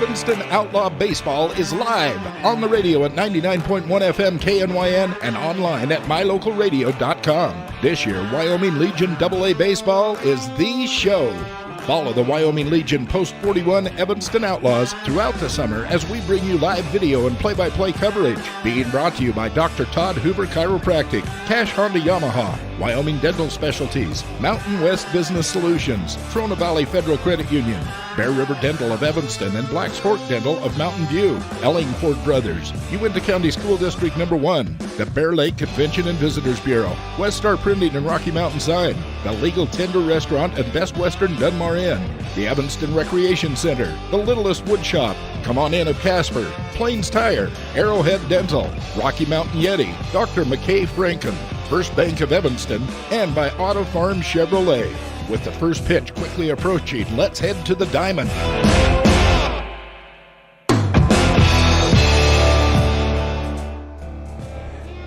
Evanston Outlaw Baseball is live on the radio at 99.1 FM KNYN and online at mylocalradio.com. This year, Wyoming Legion AA Baseball is the show. Follow the Wyoming Legion Post 41 Evanston Outlaws throughout the summer as we bring you live video and play-by-play coverage. Being brought to you by Dr. Todd Hoover Chiropractic, Cash Honda Yamaha, Wyoming Dental Specialties, Mountain West Business Solutions, Trona Valley Federal Credit Union, Bear River Dental of Evanston and Black's Fork Dental of Mountain View, Ellingford Brothers, Uinta County School District No. 1, the Bear Lake Convention and Visitors Bureau, West Star Printing and Rocky Mountain Sign, the Legal Tender Restaurant and Best Western Dunmar Inn, the Evanston Recreation Center, the Littlest Wood Shop, Come On In of Casper, Plains Tire, Arrowhead Dental, Rocky Mountain Yeti, Dr. McKay Franken, First Bank of Evanston, and by Auto Farm Chevrolet. With the first pitch quickly approaching, let's head to the diamond.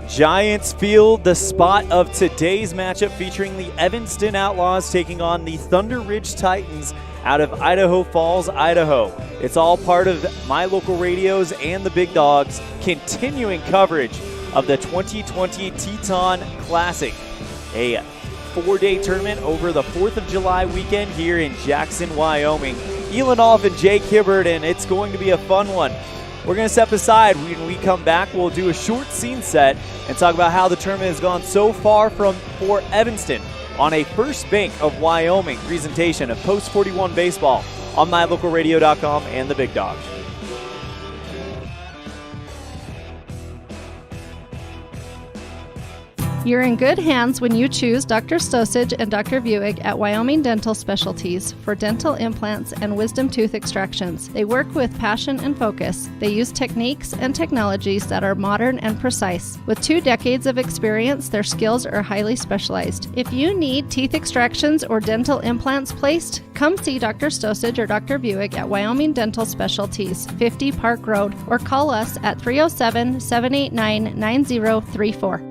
Giants Field, the spot of today's matchup featuring the Evanston Outlaws taking on the Thunder Ridge Titans out of Idaho Falls, Idaho. It's all part of My Local Radio's and the Big Dogs continuing coverage of the 2020 Teton Classic, a 4-day tournament over the 4th of July weekend here in Jackson, Wyoming. Elan Off and Jake Hibbard, and it's going to be a fun one. We're going to step aside. When we come back, we'll do a short scene set and talk about how the tournament has gone so far for Evanston on a First Bank of Wyoming presentation of Post 41 Baseball on mylocalradio.com and the Big Dog. You're in good hands when you choose Dr. Stosage and Dr. Buick at Wyoming Dental Specialties for dental implants and wisdom tooth extractions. They work with passion and focus. They use techniques and technologies that are modern and precise. With 2 decades of experience, their skills are highly specialized. If you need teeth extractions or dental implants placed, come see Dr. Stosage or Dr. Buick at Wyoming Dental Specialties, 50 Park Road, or call us at 307-789-9034.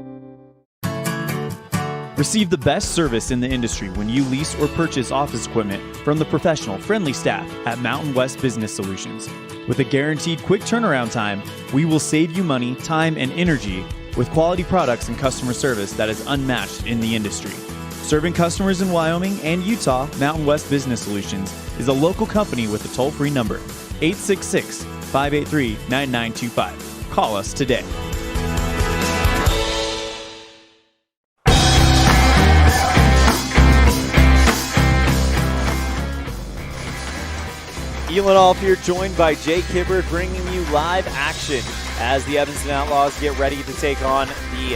Receive the best service in the industry when you lease or purchase office equipment from the professional, friendly staff at Mountain West Business Solutions. With a guaranteed quick turnaround time, we will save you money, time, and energy with quality products and customer service that is unmatched in the industry. Serving customers in Wyoming and Utah, Mountain West Business Solutions is a local company with a toll-free number, 866-583-9925. Call us today. Elan Off here, joined by Jake Hibbard, bringing you live action as the Evanston Outlaws get ready to take on the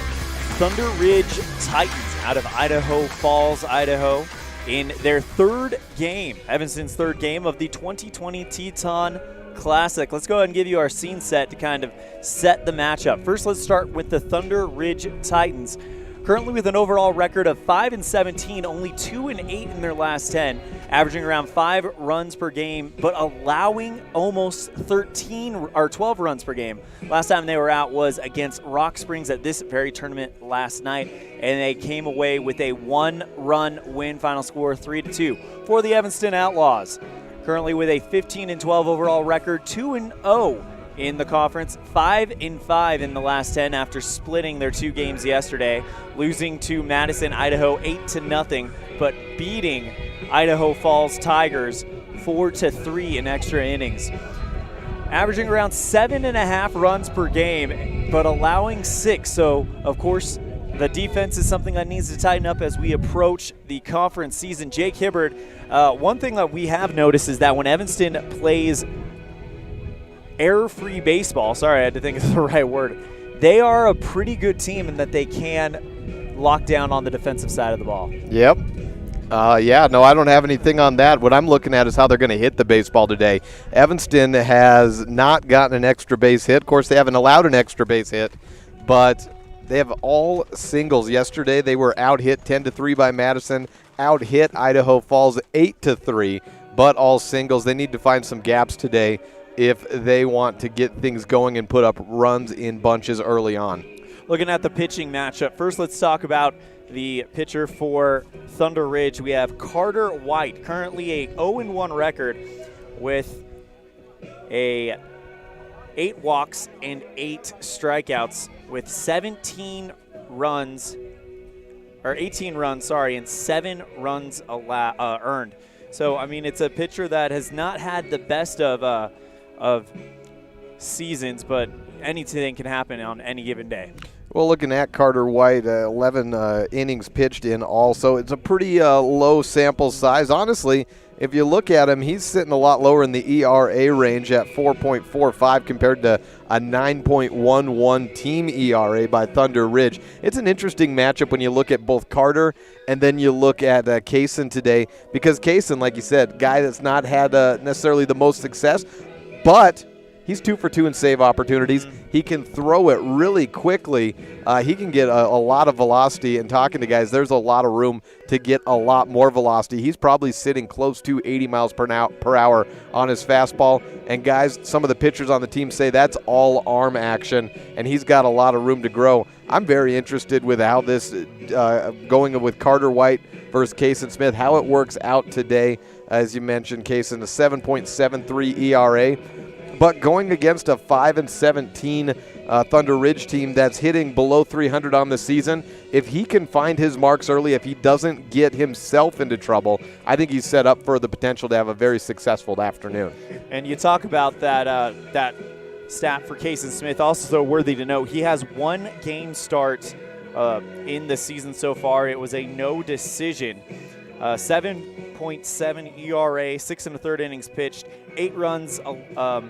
Thunder Ridge Titans out of Idaho Falls, Idaho, in their third game, Evanston's third game of the 2020 Teton Classic. Let's go ahead and give you our scene set to kind of set the matchup. First, let's start with the Thunder Ridge Titans. Currently with an overall record of 5-17, only 2-8 in their last 10, averaging around 5 runs per game, but allowing almost 12 runs per game. Last time they were out was against Rock Springs at this very tournament last night, and they came away with a 1-run win, final score 3-2 for the Evanston Outlaws. Currently with a 15-12 overall record, 2-0 in the conference, 5-5 in the last 10 after splitting their 2 games yesterday, losing to Madison, Idaho 8-0, but beating Idaho Falls Tigers 4-3 in extra innings. Averaging around 7.5 runs per game, but allowing 6. So, of course, the defense is something that needs to tighten up as we approach the conference season. Jake Hibbard, one thing that we have noticed is that when Evanston plays error-free baseball, sorry, I had to think of the right word, they are a pretty good team in that they can lock down on the defensive side of the ball. Yep. I don't have anything on that. What I'm looking at is how they're going to hit the baseball today. Evanston has not gotten an extra base hit. Of course, they haven't allowed an extra base hit, but they have all singles. Yesterday, they were out-hit 10-3 by Madison, out-hit Idaho Falls 8-3, but all singles. They need to find some gaps today if they want to get things going and put up runs in bunches early on. Looking at the pitching matchup, first let's talk about the pitcher for Thunder Ridge. We have Carter White, currently a 0-1 record with 8 walks and 8 strikeouts with 18 runs, and 7 runs earned. So, I mean, it's a pitcher that has not had the best of seasons, but anything can happen on any given day. Well, looking at Carter White, 11 innings pitched in all, so it's a pretty low sample size. Honestly, if you look at him, he's sitting a lot lower in the ERA range at 4.45 compared to a 9.11 team ERA by Thunder Ridge. It's an interesting matchup when you look at both Carter and then you look at Kaysen today, because Kaysen, like you said, guy that's not had necessarily the most success, but he's 2 for 2 in save opportunities. He can throw it really quickly. He can get a lot of velocity. And talking to guys, there's a lot of room to get a lot more velocity. He's probably sitting close to 80 miles per hour on his fastball. And guys, some of the pitchers on the team say that's all arm action, and he's got a lot of room to grow. I'm very interested with how this going with Carter White versus Kaysen Smith, how it works out today. As you mentioned, Kaysen, a 7.73 ERA. But going against a 5-17 Thunder Ridge team that's hitting below 300 on the season, if he can find his marks early, if he doesn't get himself into trouble, I think he's set up for the potential to have a very successful afternoon. And you talk about that stat for Kaysen Smith, also worthy to note, he has 1 game start in the season so far. It was a no decision. 7.7 ERA, 6 1/3 innings pitched, 8 runs,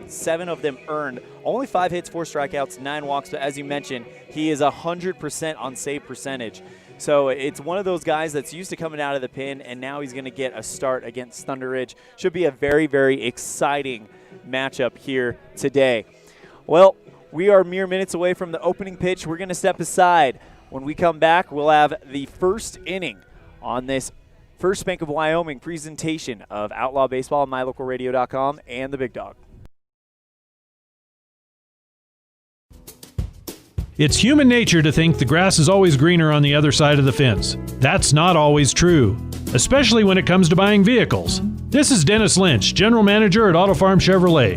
7 of them earned, only 5 hits, 4 strikeouts, 9 walks. But as you mentioned, he is 100% on save percentage. So it's one of those guys that's used to coming out of the pen, and now he's going to get a start against Thunder Ridge. Should be a very, very exciting matchup here today. Well, we are mere minutes away from the opening pitch. We're going to step aside. When we come back, we'll have the first inning on this First Bank of Wyoming presentation of Outlaw Baseball on MyLocalRadio.com and the Big Dog. It's human nature to think the grass is always greener on the other side of the fence. That's not always true, especially when it comes to buying vehicles. This is Dennis Lynch, General Manager at Auto Farm Chevrolet.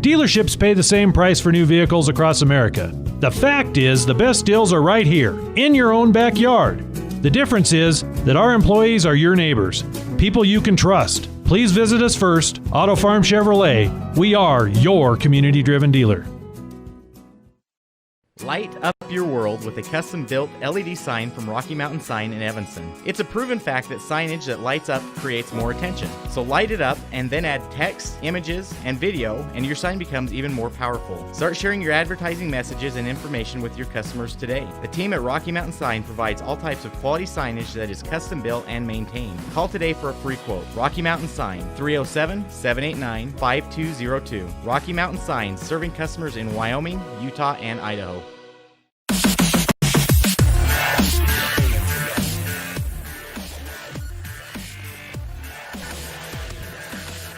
Dealerships pay the same price for new vehicles across America. The fact is, the best deals are right here, in your own backyard. The difference is that our employees are your neighbors, people you can trust. Please visit us first, Auto Farm Chevrolet. We are your community-driven dealer. Light up your world with a custom-built LED sign from Rocky Mountain Sign in Evanston. It's a proven fact that signage that lights up creates more attention. So light it up and then add text, images, and video, and your sign becomes even more powerful. Start sharing your advertising messages and information with your customers today. The team at Rocky Mountain Sign provides all types of quality signage that is custom-built and maintained. Call today for a free quote. Rocky Mountain Sign, 307-789-5202. Rocky Mountain Sign, serving customers in Wyoming, Utah, and Idaho.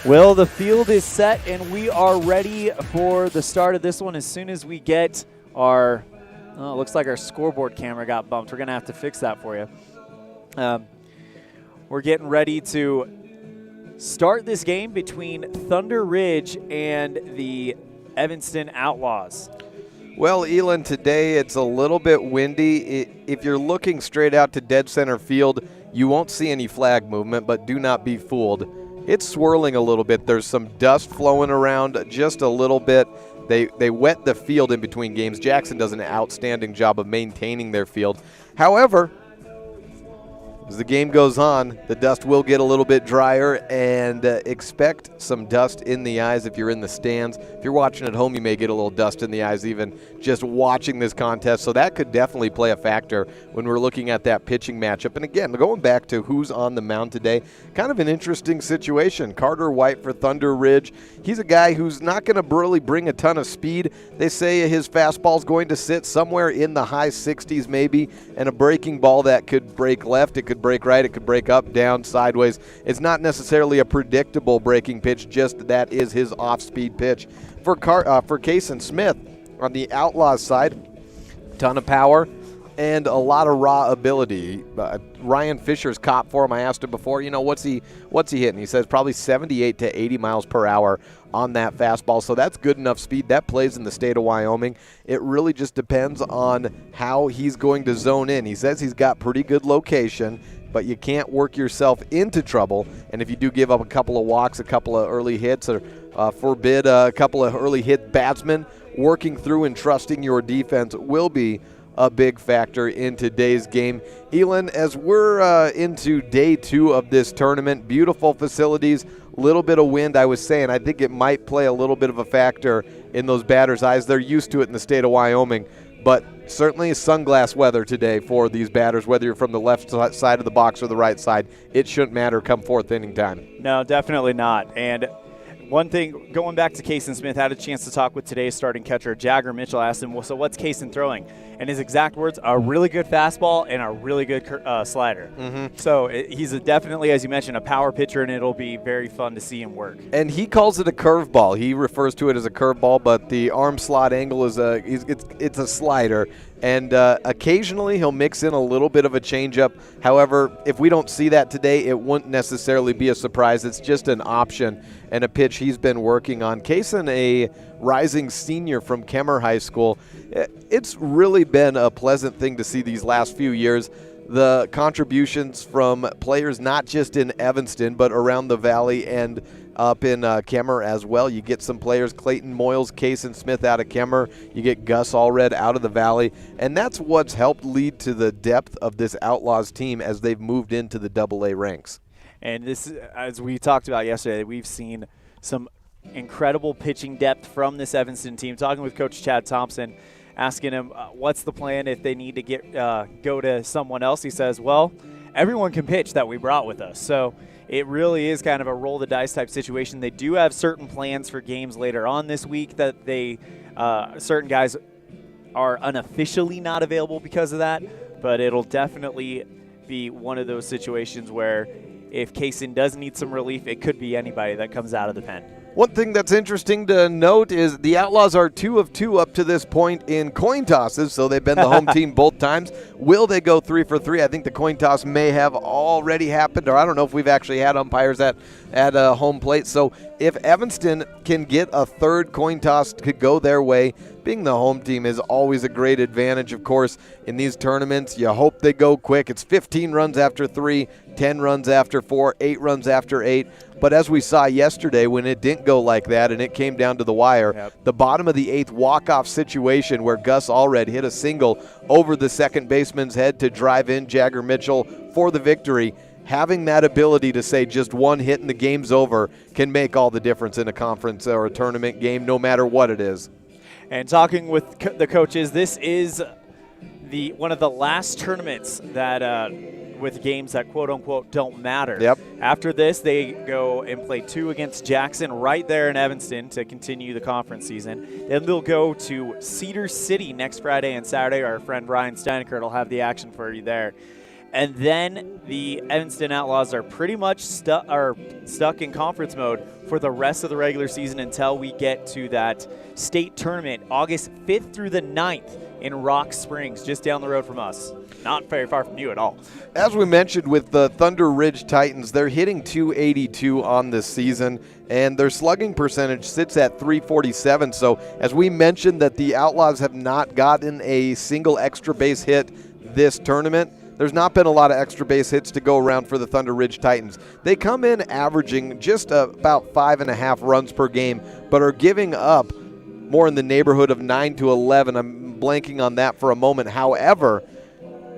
Well, the field is set, and we are ready for the start of this one as soon as we get our looks like our scoreboard camera got bumped. We're going to have to fix that for you. We're getting ready to start this game between Thunder Ridge and the Evanston Outlaws. Well, Elan, today it's a little bit windy. If you're looking straight out to dead center field, you won't see any flag movement, but do not be fooled. It's swirling a little bit. There's some dust flowing around just a little bit. They wet the field in between games. Jackson does an outstanding job of maintaining their field. However, as the game goes on, the dust will get a little bit drier, and expect some dust in the eyes if you're in the stands. If you're watching at home, you may get a little dust in the eyes even just watching this contest. So that could definitely play a factor when we're looking at that pitching matchup. And again, going back to who's on the mound today, kind of an interesting situation. Carter White for Thunder Ridge. He's a guy who's not going to really bring a ton of speed. They say his fastball's going to sit somewhere in the high 60s maybe, and a breaking ball that could break left, it could break right, it could break up, down, sideways. It's not necessarily a predictable breaking pitch, just that is his off-speed pitch. For Kaysen Smith on the Outlaws side, ton of power, and a lot of raw ability. Ryan Fisher's caught for him. I asked him before, what's he hitting? He says probably 78 to 80 miles per hour on that fastball. So that's good enough speed. That plays in the state of Wyoming. It really just depends on how he's going to zone in. He says he's got pretty good location, but you can't work yourself into trouble. And if you do give up a couple of walks, a couple of early hits, or forbid a couple of early hit batsmen, working through and trusting your defense will be a big factor in today's game. Elan, as we're into day 2 of this tournament, beautiful facilities, little bit of wind. I was saying I think it might play a little bit of a factor in those batters' eyes. They're used to it in the state of Wyoming, but certainly sunglass weather today for these batters, whether you're from the left side of the box or the right side. It shouldn't matter come fourth inning time. No, definitely not. And one thing, going back to Kason Smith, had a chance to talk with today's starting catcher, Jagger Mitchell. Asked him, well, so what's Kason throwing? And his exact words, a really good fastball and a really good slider. So he's definitely, as you mentioned, a power pitcher, and it'll be very fun to see him work. And he calls it a curveball. He refers to it as a curveball, but the arm slot angle is it's a slider. And occasionally he'll mix in a little bit of a changeup. However, if we don't see that today, it wouldn't necessarily be a surprise. It's just an option and a pitch he's been working on. Kason, a rising senior from Kemmer High School, it's really been a pleasant thing to see these last few years. The contributions from players not just in Evanston but around the valley and up in Kemmer as well. You get some players, Clayton Moyles, Kason Smith out of Kemmer. You get Gus Allred out of the valley. And that's what's helped lead to the depth of this Outlaws team as they've moved into the AA ranks. And this, as we talked about yesterday, we've seen some incredible pitching depth from this Evanston team. Talking with Coach Chad Thompson, asking him what's the plan if they need to go to someone else. He says, well, everyone can pitch that we brought with us. So it really is kind of a roll the dice type situation. They do have certain plans for games later on this week that they certain guys are unofficially not available because of that, but it'll definitely be one of those situations where if Kason does need some relief, it could be anybody that comes out of the pen. One thing that's interesting to note is the Outlaws are 2 of 2 up to this point in coin tosses, so they've been the home team both times. Will they go 3 for 3? I think the coin toss may have already happened, or I don't know if we've actually had umpires at home plate. So if Evanston can get a third coin toss to go their way, being the home team is always a great advantage, of course, in these tournaments. You hope they go quick. It's 15 runs after 3, 10 runs after 4, 8 runs after 8. But as we saw yesterday, when it didn't go like that and it came down to the wire, the bottom of the 8th walk-off situation where Gus Allred hit a single over the second baseman's head to drive in Jagger Mitchell for the victory, having that ability to say just one hit and the game's over can make all the difference in a conference or a tournament game, no matter what it is. And talking with the coaches, this is one of the last tournaments that with games that quote-unquote don't matter. Yep. After this, they go and play 2 against Jackson right there in Evanston to continue the conference season. Then they'll go to Cedar City next Friday and Saturday. Our friend Ryan Steinekert will have the action for you there. And then the Evanston Outlaws are pretty much stuck in conference mode for the rest of the regular season until we get to that state tournament, August 5th through the 9th in Rock Springs, just down the road from us. Not very far from you at all. As we mentioned with the Thunder Ridge Titans, they're hitting .282 on this season, and their slugging percentage sits at .347. So as we mentioned that the Outlaws have not gotten a single extra base hit this tournament, there's not been a lot of extra base hits to go around for the Thunder Ridge Titans. They come in averaging just about 5.5 runs per game, but are giving up more in the neighborhood of 9 to 11. I'm blanking on that for a moment. However,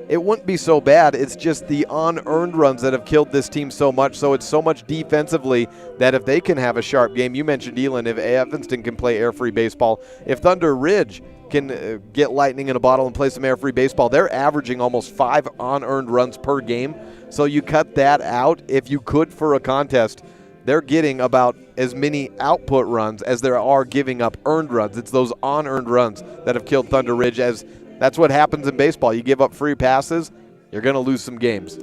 it wouldn't be so bad. It's just the unearned runs that have killed this team so much. So it's so much defensively that if they can have a sharp game, you mentioned Elan, if Evanston can play air-free baseball, if Thunder Ridge can get lightning in a bottle and play some air-free baseball, they're averaging almost 5 unearned runs per game. So you cut that out, if you could for a contest, they're getting about as many output runs as there are giving up earned runs. It's those unearned runs that have killed Thunder Ridge, as that's what happens in baseball. You give up free passes, you're going to lose some games.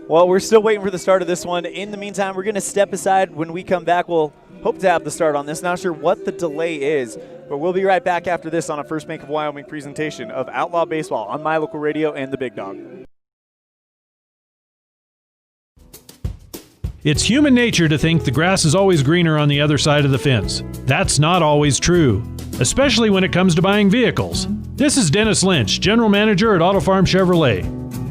Well, we're still waiting for the start of this one. In the meantime, we're going to step aside. When we come back, we'll hope to have the start on this. Not sure what the delay is, But we'll be right back after this on a First Bank of Wyoming presentation of Outlaw Baseball on My Local Radio and the Big Dog. It's human nature to think the grass is always greener on the other side of the fence. That's not always true, especially when it comes to buying vehicles. This is Dennis Lynch, General Manager at Auto Farm Chevrolet.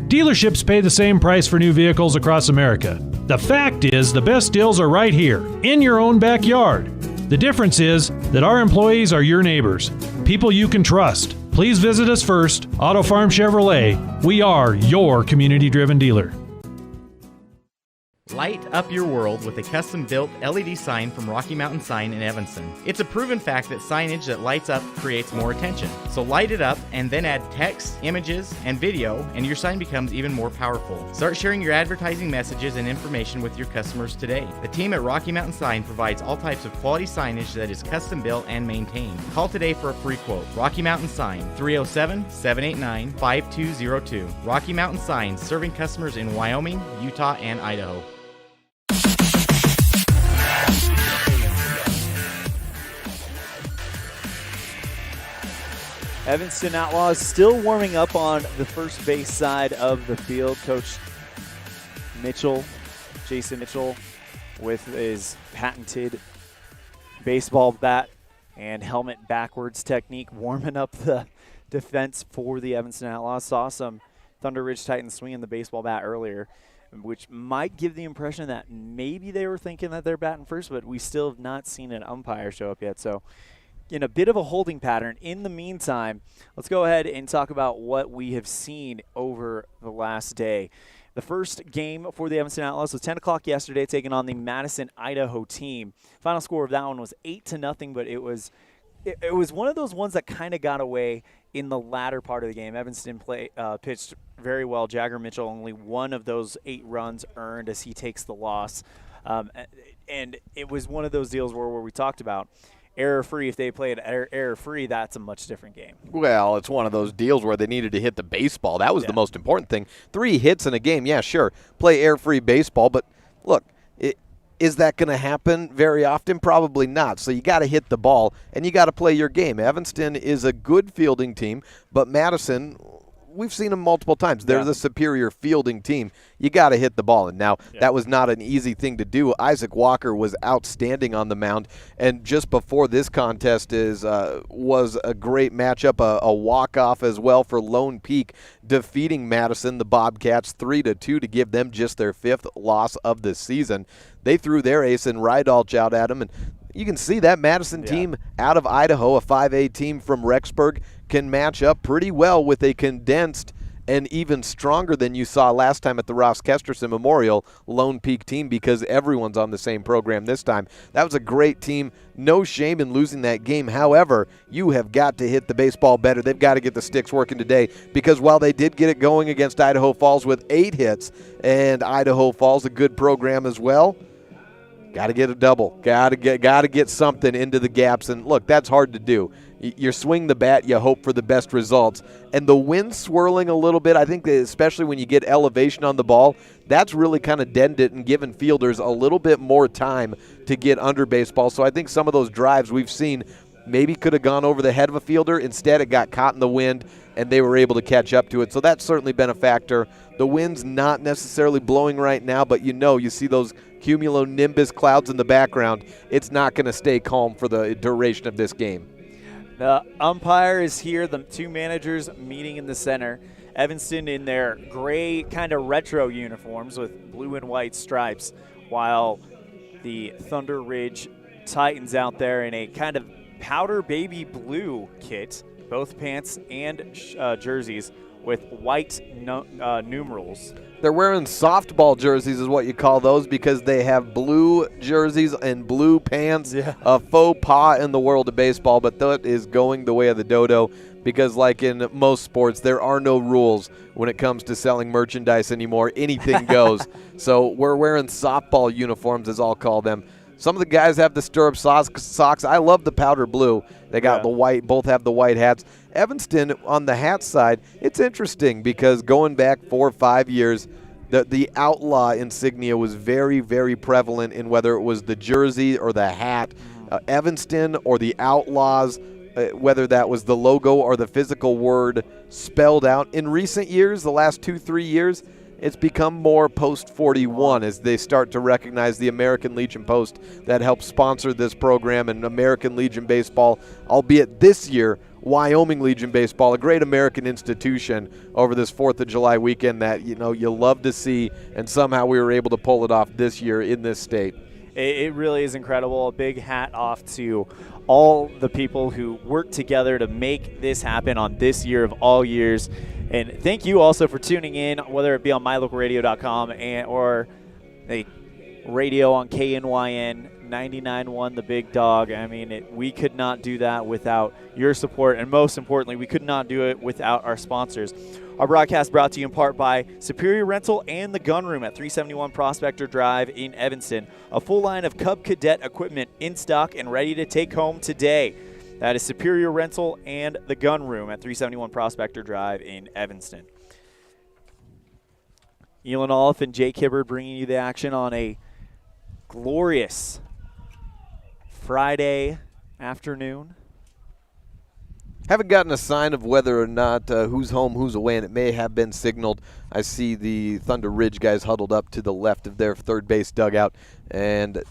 Dealerships pay the same price for new vehicles across America. The fact is, the best deals are right here, in your own backyard. The difference is that our employees are your neighbors, people you can trust. Please visit us first, Auto Farm Chevrolet. We are your community-driven dealer. Light up your world with a custom-built LED sign from Rocky Mountain Sign in Evanston. It's a proven fact that signage that lights up creates more attention. So light it up and then add text, images, and video, and your sign becomes even more powerful. Start sharing your advertising messages and information with your customers today. The team at Rocky Mountain Sign provides all types of quality signage that is custom-built and maintained. Call today for a free quote. Rocky Mountain Sign, 307-789-5202. Rocky Mountain Sign, serving customers in Wyoming, Utah, and Idaho. Evanston Outlaws still warming up on the first base side of the field. Coach Mitchell, Jason Mitchell, with his patented baseball bat and helmet backwards technique, warming up the defense for the Evanston Outlaws. Saw some Thunder Ridge Titans swinging the baseball bat earlier, which might give the impression that maybe they were thinking that they're batting first, but we still have not seen an umpire show up yet. So in a bit of a holding pattern. In the meantime, let's go ahead and talk about what we have seen over the last day. The first game for the Evanston Outlaws was 10 o'clock yesterday, taking on the Madison, Idaho team. Final score of that one was 8-0, but it was one of those ones that kind of got away in the latter part of the game. Evanston pitched very well. Jagger Mitchell, only one of those 8 runs earned as he takes the loss. And it was one of those deals where we talked about error-free. If they played error-free, that's a much different game. Well, it's one of those deals where they needed to hit the baseball. That was the most important thing. 3 hits in a game, yeah, sure. Play error-free baseball, but look, is that going to happen very often? Probably not. So you got to hit the ball, and you got to play your game. Evanston is a good fielding team, but Madison, we've seen them multiple times. They're the superior fielding team. You got to hit the ball. And now that was not an easy thing to do. Isaac Walker was outstanding on the mound. And just before this contest was a great matchup, a walk-off as well for Lone Peak, defeating Madison, the Bobcats, 3-2 to give them just their 5th loss of the season. They threw their ace and Rydalch out at them, and you can see that Madison team out of Idaho, a 5A team from Rexburg, can match up pretty well with a condensed and even stronger than you saw last time at the Ross Kesterson Memorial Lone Peak team, because everyone's on the same program this time. That was a great team. No shame in losing that game. However, you have got to hit the baseball better. They've got to get the sticks working today, because while they did get it going against Idaho Falls with 8 hits, and Idaho Falls, a good program as well, got to get a double. Got to get something into the gaps. And look, that's hard to do. You swing the bat, you hope for the best results. And the wind swirling a little bit, I think that especially when you get elevation on the ball, that's really kind of dented it and given fielders a little bit more time to get under baseball. So I think some of those drives we've seen maybe could have gone over the head of a fielder. Instead, it got caught in the wind, and they were able to catch up to it. So that's certainly been a factor. The wind's not necessarily blowing right now, but you see those cumulonimbus clouds in the background. It's not going to stay calm for the duration of this game. The umpire is here, the 2 managers meeting in the center. Evanston in their gray kind of retro uniforms with blue and white stripes, while the Thunder Ridge Titans out there in a kind of powder baby blue kit, both pants and jerseys with white numerals. They're wearing softball jerseys is what you call those, because they have blue jerseys and blue pants. A faux pas in the world of baseball, but that is going the way of the dodo, because like in most sports, there are no rules when it comes to selling merchandise anymore. Anything goes. So we're wearing softball uniforms, as I'll call them. Some of the guys have the stirrup socks. I love the powder blue. They got the white. Both have the white hats. Evanston, on the hat side, it's interesting because going back 4 or 5 years, the outlaw insignia was very, very prevalent in whether it was the jersey or the hat. Evanston or the Outlaws whether that was the logo or the physical word spelled out. In recent years, the last 2-3 years, it's become more Post 41 as they start to recognize the American Legion Post that helps sponsor this program, and American Legion Baseball, albeit this year, Wyoming Legion Baseball, a great American institution over this 4th of July weekend that you love to see, and somehow we were able to pull it off this year in this state. It really is incredible. A big hat off to all the people who worked together to make this happen on this year of all years. And thank you also for tuning in, whether it be on mylocalradio.com or the radio on KNYN 99.1 The Big Dog. I mean, we could not do that without your support, and most importantly, we could not do it without our sponsors. Our broadcast brought to you in part by Superior Rental and the Gun Room at 371 Prospector Drive in Evanston. A full line of Cub Cadet equipment in stock and ready to take home today. That is Superior Rental and the Gun Room at 371 Prospector Drive in Evanston. ELAN OLLIFF and Jake Hibbard bringing you the action on a glorious Friday afternoon. Haven't gotten a sign of whether or not who's home, who's away, and it may have been signaled. I see the Thunder Ridge guys huddled up to the left of their third base dugout, and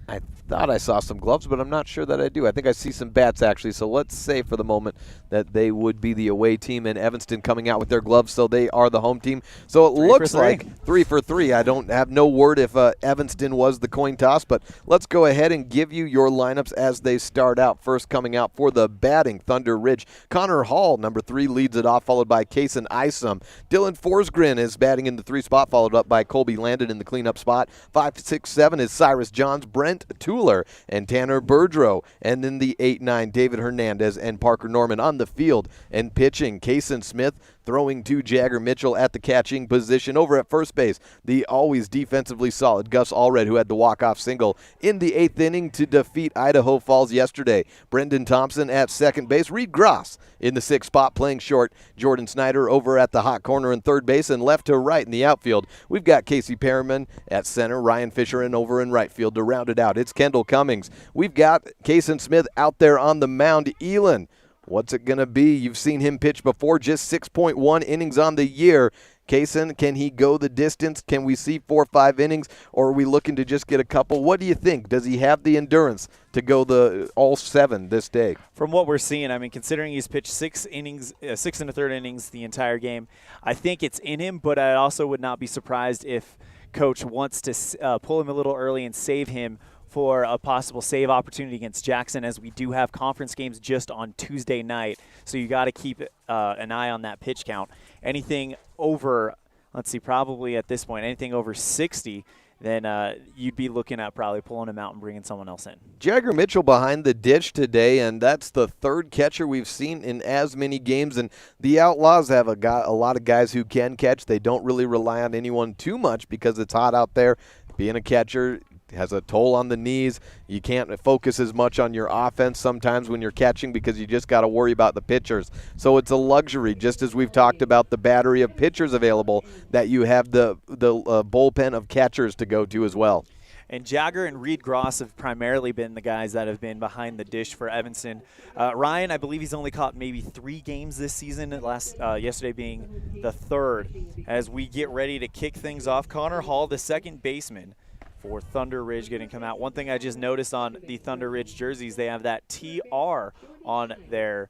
I thought I saw some gloves, but I'm not sure that I do. I think I see some bats, actually, so let's say for the moment that they would be the away team, and Evanston coming out with their gloves, so they are the home team. So it looks like 3 for 3. I don't have no word if Evanston was the coin toss, but let's go ahead and give you your lineups as they start out. First coming out for the batting, Thunder Ridge. Connor Hall, number 3, leads it off, followed by Kason Isom. Dylan Forsgren is batting in the 3 spot, followed up by Colby Landon in the cleanup spot. 5, 6, 7 is Cyrus Johns, Brent Tueller, and Tanner Burdrow. And in the 8-9, David Hernandez and Parker Norman on the field. And pitching, Kason Smith throwing to Jagger Mitchell at the catching position. Over at first base, the always defensively solid Gus Allred, who had the walk-off single in the 8th inning to defeat Idaho Falls yesterday. Brendan Thompson at second base. Reed Gross in the 6th spot playing short. Jordan Snyder over at the hot corner in third base, and left to right in the outfield. We've got Casey Perriman at center, Ryan Fisher and over in right field to round it out. It's Kendall Cummings. We've got Kason Smith out there on the mound. ELAN, what's it going to be? You've seen him pitch before, just 6.1 innings on the year. Kason, can he go the distance? Can we see 4 or 5 innings, or are we looking to just get a couple? What do you think? Does he have the endurance to go the all 7 this day? From what we're seeing, I mean, considering he's pitched 6 innings, 6 1/3 innings the entire game, I think it's in him, but I also would not be surprised if Coach wants to pull him a little early and save him for a possible save opportunity against Jackson, as we do have conference games just on Tuesday night. So you got to keep an eye on that pitch count. Anything over, let's see, probably at this point, anything over 60, then you'd be looking at probably pulling him out and bringing someone else in. Jagger Mitchell behind the dish today, and that's the 3rd catcher we've seen in as many games. And the Outlaws have a lot of guys who can catch. They don't really rely on anyone too much because it's hot out there. Being a catcher has a toll on the knees. You can't focus as much on your offense sometimes when you're catching because you just got to worry about the pitchers. So it's a luxury, just as we've talked about the battery of pitchers available, that you have the bullpen of catchers to go to as well. And Jagger and Reed Gross have primarily been the guys that have been behind the dish for Evanston. Ryan, I believe he's only caught maybe 3 games this season, yesterday being the 3rd. As we get ready to kick things off, Connor Hall, the second baseman for Thunder Ridge, getting come out. One thing I just noticed on the Thunder Ridge jerseys, they have that TR on their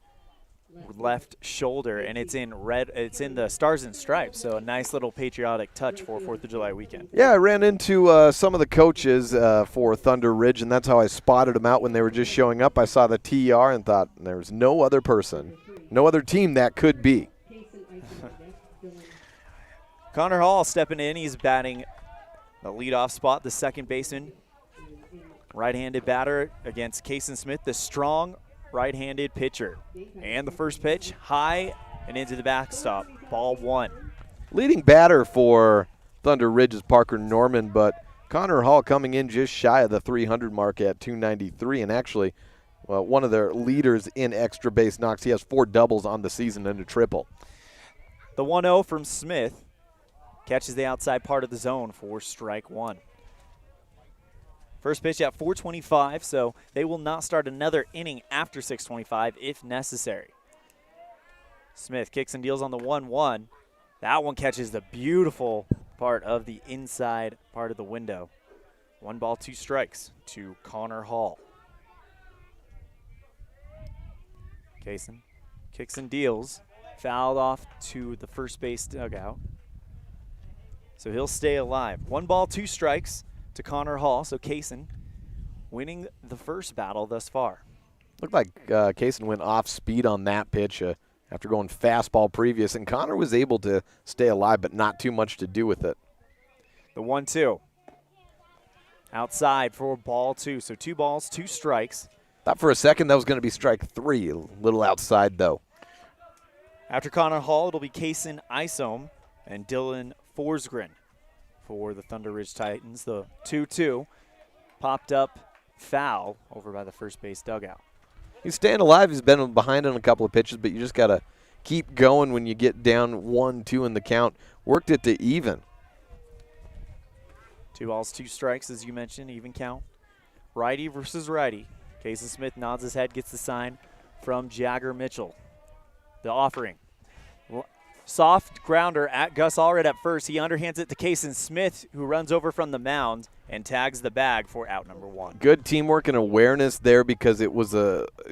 left shoulder, and it's in red. It's in the Stars and Stripes, so a nice little patriotic touch for 4th of July weekend. Yeah, I ran into some of the coaches for Thunder Ridge, and that's how I spotted them out when they were just showing up. I saw the TR and thought there's no other person, no other team that could be. Connor Hall stepping in. He's batting the leadoff spot, the second baseman. Right-handed batter against Kason Smith, the strong right-handed pitcher. And the first pitch, high and into the backstop. Ball 1. Leading batter for Thunder Ridge is Parker Norman, but Connor Hall coming in just shy of the 300 mark at 293, and actually one of their leaders in extra base knocks. He has 4 doubles on the season and a triple. The 1-0 from Smith. Catches the outside part of the zone for strike 1. First pitch at 4:25, so they will not start another inning after 6:25 if necessary. Smith kicks and deals on the 1-1. That one catches the beautiful part of the inside part of the window. 1 ball, 2 strikes to Connor Hall. Kaysen kicks and deals. Fouled off to the first base dugout. So he'll stay alive. 1 ball, 2 strikes to Connor Hall. So Kaysen winning the first battle thus far. Looked like Kaysen went off speed on that pitch after going fastball previous, and Connor was able to stay alive, but not too much to do with it. The 1-2. Outside for ball 2. So 2 balls, 2 strikes. Thought for a second that was going to be strike 3. A little outside, though. After Connor Hall, it'll be Kaysen Isom and Dylan Forsgren for the Thunder Ridge Titans. The 2-2 popped up foul over by the first base dugout. He's staying alive. He's been behind on a couple of pitches, but you just got to keep going when you get down 1-2 in the count. Worked it to even. 2 balls, 2 strikes, as you mentioned, even count. Righty versus righty. Kaysen Smith nods his head, gets the sign from Jagger Mitchell. The offering. Soft grounder at Gus Allred at first. He underhands it to Kaysen Smith, who runs over from the mound and tags the bag for out number 1. Good teamwork and awareness there, because it was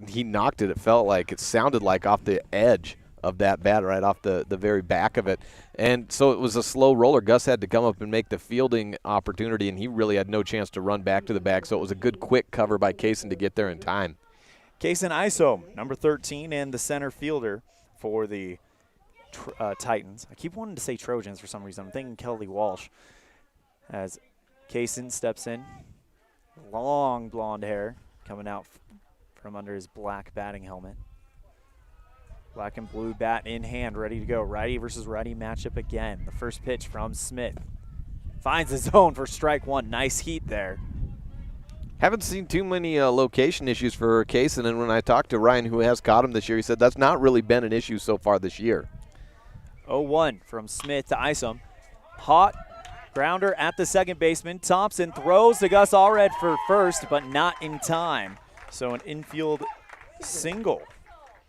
he knocked it, it felt like. It sounded like off the edge of that bat, right off the very back of it. And so it was a slow roller. Gus had to come up and make the fielding opportunity, and he really had no chance to run back to the bag. So it was a good quick cover by Kaysen to get there in time. Kaysen Isom, number 13, and the center fielder for the Titans. I keep wanting to say Trojans for some reason. I'm thinking Kelly Walsh. As Kaysen steps in, long blonde hair coming out from under his black batting helmet. Black and blue bat in hand, ready to go. Righty versus righty matchup again. The first pitch from Smith. Finds the zone for strike 1. Nice heat there. Haven't seen too many location issues for Kaysen, and when I talked to Ryan, who has caught him this year, he said that's not really been an issue so far this year. 0-1 from Smith to Isom. Hot grounder at the second baseman. Thompson throws to Gus Allred for first, but not in time. So an infield single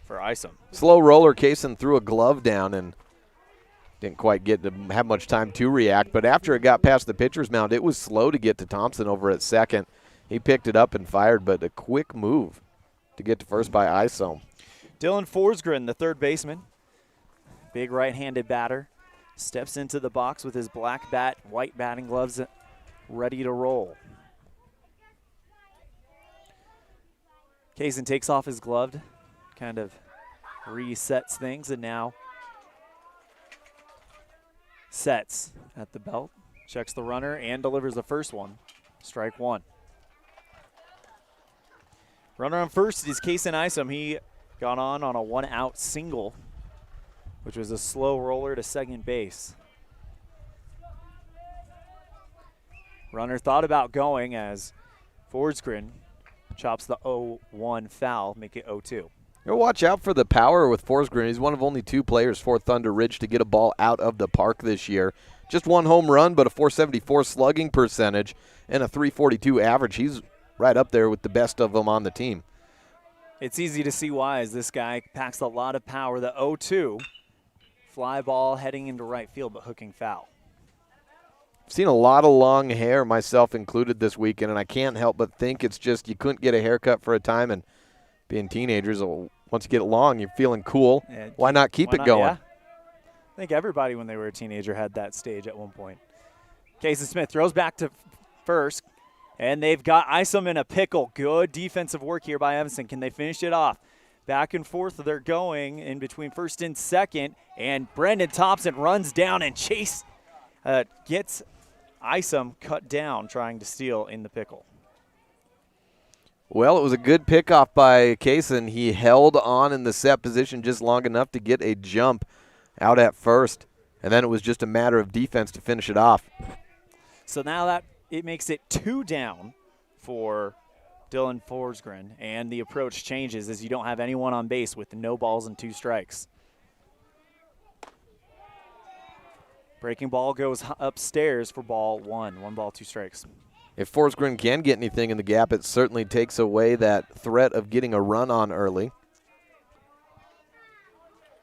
for Isom. Slow roller. Kaysen threw a glove down and didn't quite get to have much time to react. But after it got past the pitcher's mound, it was slow to get to Thompson over at second. He picked it up and fired, but a quick move to get to first by Isom. Dylan Forsgren, the third baseman. Big right-handed batter. Steps into the box with his black bat, white batting gloves, ready to roll. Kaysen takes off his glove, kind of resets things, and now sets at the belt. Checks the runner and delivers the first one. Strike 1. Runner on first is Kaysen Isom. He got on a 1-out single, which was a slow roller to second base. Runner thought about going as Forsgren chops the 0-1 foul, make it 0-2. You'll watch out for the power with Forsgren. He's one of only 2 players for Thunder Ridge to get a ball out of the park this year. Just 1 home run, but a .474 slugging percentage and a .342 average. He's right up there with the best of them on the team. It's easy to see why, as this guy packs a lot of power. The 0-2 fly ball heading into right field, but hooking foul. I've seen a lot of long hair, myself included, this weekend, and I can't help but think it's just you couldn't get a haircut for a time, and being teenagers, once you get it long, you're feeling cool. Yeah, why not keep it going? Yeah. I think everybody when they were a teenager had that stage at one point. Kaysen Smith throws back to first, and they've got Isom in a pickle. Good defensive work here by Evanston. Can they finish it off? Back and forth they're going in between first and second, and Brendan Thompson runs down and gets Isom cut down trying to steal in the pickle. Well, it was a good pickoff by Kaysen. He held on in the set position just long enough to get a jump out at first, and then it was just a matter of defense to finish it off. So now that it makes it 2 down for Dylan Forsgren, and the approach changes as you don't have anyone on base with no balls and 2 strikes. Breaking ball goes upstairs for ball 1. 1 ball, 2 strikes. If Forsgren can get anything in the gap, it certainly takes away that threat of getting a run on early.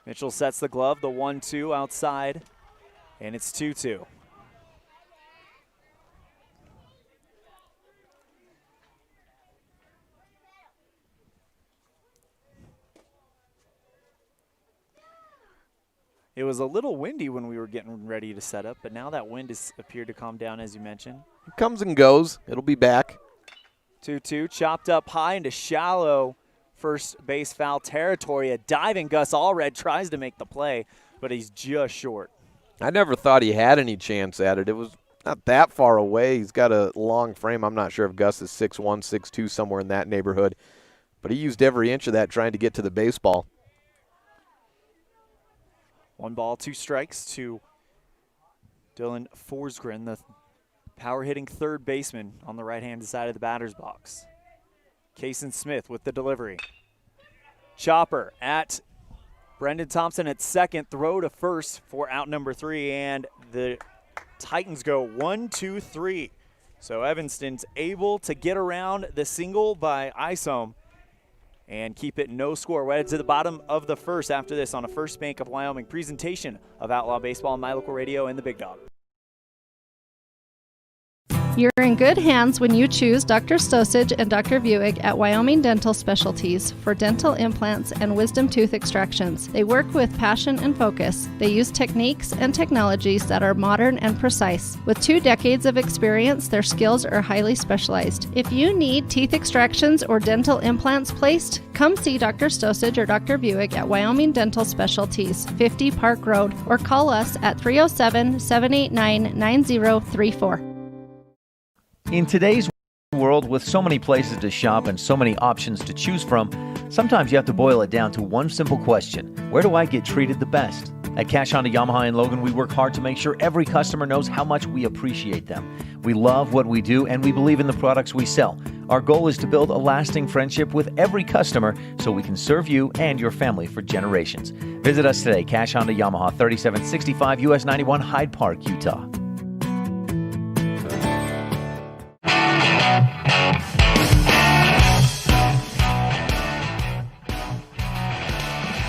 Mitchell sets the glove, the 1-2 outside, and it's 2-2. It was a little windy when we were getting ready to set up, but now that wind has appeared to calm down, as you mentioned. It comes and goes. It'll be back. 2-2, chopped up high into shallow first base foul territory. A diving Gus Allred tries to make the play, but he's just short. I never thought he had any chance at it. It was not that far away. He's got a long frame. I'm not sure if Gus is 6'1", 6'2", somewhere in that neighborhood. But he used every inch of that trying to get to the baseball. 1 ball, 2 strikes to Dylan Forsgren, the power-hitting third baseman on the right-hand side of the batter's box. Kason Smith with the delivery. Chopper at Brendan Thompson at second, throw to first for out number 3, and the Titans go 1-2-3. So Evanston's able to get around the single by Isom and keep it no score. We're headed to the bottom of the first after this on a First Bank of Wyoming presentation of Outlaw Baseball on My Local Radio and the Big Dog. You're in good hands when you choose Dr. Stosage and Dr. Buick at Wyoming Dental Specialties for dental implants and wisdom tooth extractions. They work with passion and focus. They use techniques and technologies that are modern and precise. With 2 decades of experience, their skills are highly specialized. If you need teeth extractions or dental implants placed, come see Dr. Stosage or Dr. Buick at Wyoming Dental Specialties, 50 Park Road, or call us at 307-789-9034. In today's world, with so many places to shop and so many options to choose from, sometimes you have to boil it down to one simple question: where do I get treated the best? At Cash Honda Yamaha in Logan, we work hard to make sure every customer knows how much we appreciate them. We love what we do, and we believe in the products we sell. Our goal is to build a lasting friendship with every customer so we can serve you and your family for generations. Visit us today, Cash Honda Yamaha, 3765 US 91, Hyde Park, Utah.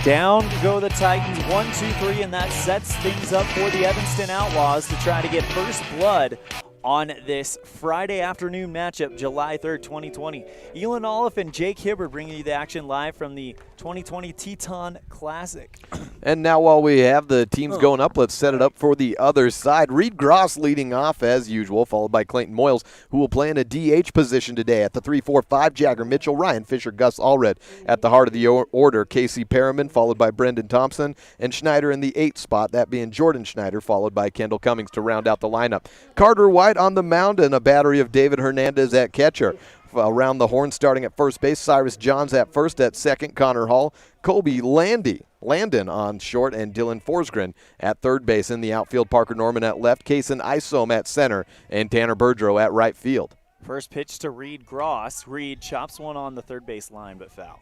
Down go the Titans, 1-2-3, and that sets things up for the Evanston Outlaws to try to get first blood on this Friday afternoon matchup, July 3rd, 2020. Elan OLLIFF and Jake Hibbard bringing you the action live from the 2020 Teton Classic. And now while we have the teams going up, let's set it up for the other side. Reed Gross leading off as usual, followed by Clayton Moyles, who will play in a DH position today. At the 3-4-5, Jagger Mitchell, Ryan Fisher, Gus Allred. At the heart of the order, Casey Perriman, followed by Brendan Thompson, and Schneider in the 8th spot, that being Jordan Schneider, followed by Kendall Cummings to round out the lineup. Carter White on the mound and a battery of David Hernandez at catcher. Around the horn, starting at first base, Cyrus Johns at first. At second, Connor Hall, Colby Landon on short, and Dylan Forsgren at third base. In the outfield, Parker Norman at left, Kason Isom at center, and Tanner Bergero at right field. First pitch to Reed Gross. Reed chops one on the third base line, but foul.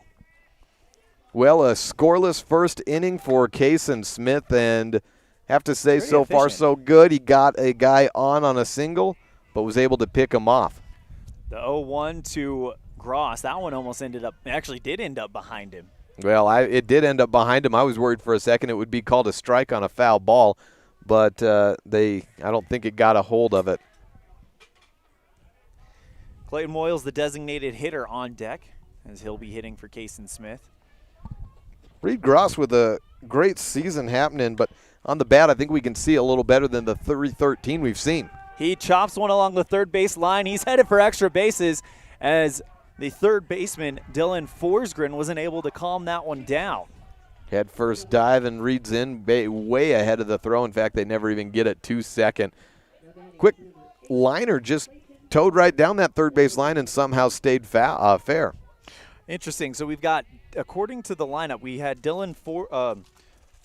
Well, a scoreless first inning for Kason Smith, and have to say, so far so good. He got a guy on a single, but was able to pick him off. The 0-1 to Gross. That one almost did end up behind him. Well, it did end up behind him. I was worried for a second it would be called a strike on a foul ball, but I don't think it got a hold of it. Clayton Moyles, the designated hitter, on deck, as he'll be hitting for Kason Smith. Reed Gross with a great season happening, but on the bat I think we can see a little better than the 3-13 we've seen. He chops one along the third base line. He's headed for extra bases as the third baseman, Dylan Forsgren, wasn't able to calm that one down. Head first dive, and Reed's in way ahead of the throw. In fact, they never even get it 2 second. Quick liner just towed right down that third base line and somehow stayed fair. Interesting. So we've got, according to the lineup, we had Dylan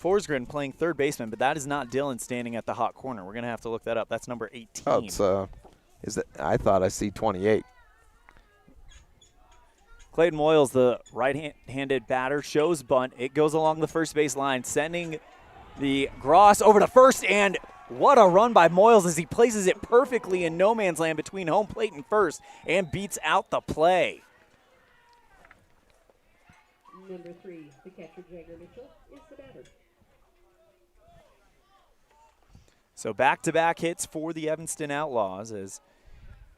Forsgren playing third baseman, but that is not Dylan standing at the hot corner. We're going to have to look that up. That's number 18. Oh, I thought I see 28. Clayton Moyles, the right-handed batter, shows bunt. It goes along the first base line, sending the Gross over to first, and What a run by Moyles as he places it perfectly in no man's land between home plate and first and beats out the play. Number 3, the catcher Jagger Mitchell, is the batter. So back-to-back hits for the Evanston Outlaws as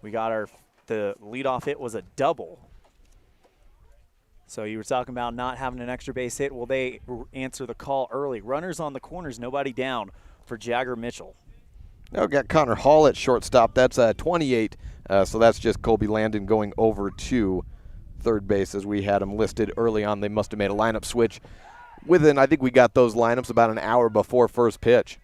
we got the leadoff hit was a double. So you were talking about not having an extra base hit. Well, they answer the call early. Runners on the corners, nobody down for Jagger Mitchell. Now we got Connor Hall at shortstop. That's 28, so that's just Colby Landon going over to third base as we had him listed early on. They must have made a lineup switch I think we got those lineups about an hour before first pitch.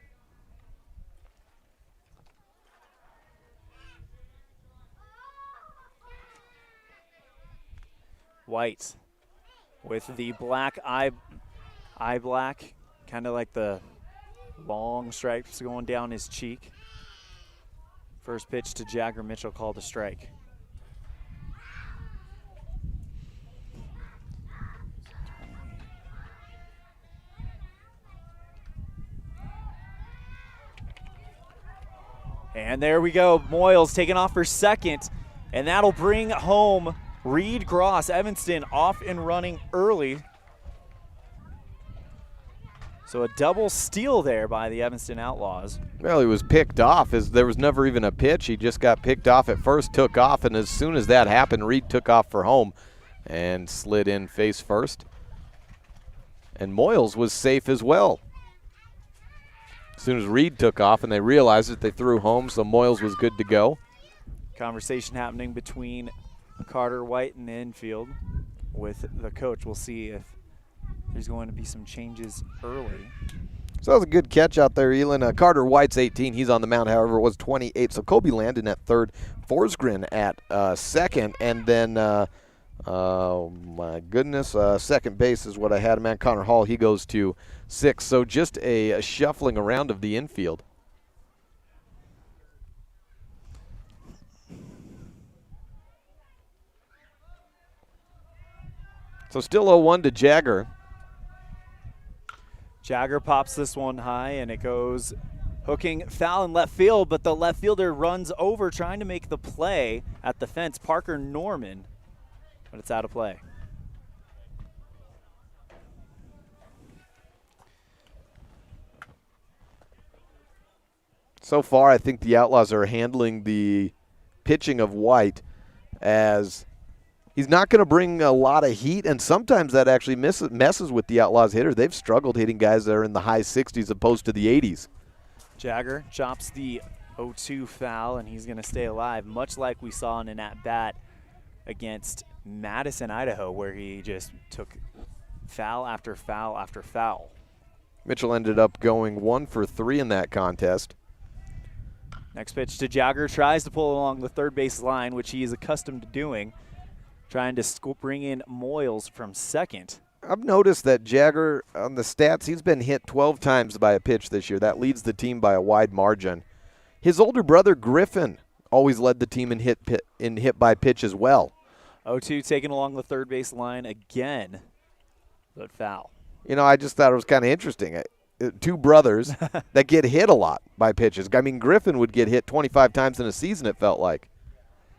White with the black eye black, kind of like the long stripes going down his cheek. First pitch to Jagger Mitchell, called a strike. And there we go. Moyles taking off for second, and that'll bring home Reed Gross. Evanston off and running early. So a double steal there by the Evanston Outlaws. Well, he was picked off. There was never even a pitch. He just got picked off at first, took off, and as soon as that happened, Reed took off for home and slid in face first. And Moyles was safe as well. As soon as Reed took off and they realized it, they threw home, so Moyles was good to go. Conversation happening between Carter White in the infield with the coach. We'll see if there's going to be some changes early. So that was a good catch out there, Elan. Carter White's 18. He's on the mound, however, was 28. So Colby Landon at third, Forsgren at second, and then, oh my goodness, second base is what I had him at. Connor Hall, he goes to 6. So just a shuffling around of the infield. So still 0-1 to Jagger. Jagger pops this one high, and it goes hooking foul in left field, but the left fielder runs over trying to make the play at the fence. Parker Norman, but it's out of play. So far, I think the Outlaws are handling the pitching of White as he's not going to bring a lot of heat, and sometimes that actually messes with the Outlaws hitter. They've struggled hitting guys that are in the high 60s opposed to the 80s. Jagger chops the 0-2 foul, and he's going to stay alive, much like we saw in an at-bat against Madison, Idaho, where he just took foul after foul after foul. Mitchell ended up going 1 for 3 in that contest. Next pitch to Jagger, tries to pull along the third base line, which he is accustomed to doing, trying to bring in Moyles from second. I've noticed that Jagger, on the stats, he's been hit 12 times by a pitch this year. That leads the team by a wide margin. His older brother, Griffin, always led the team in hit by pitch as well. 0-2 taken along the third base line again, but foul. You know, I just thought it was kind of interesting. Two brothers that get hit a lot by pitches. I mean, Griffin would get hit 25 times in a season, it felt like.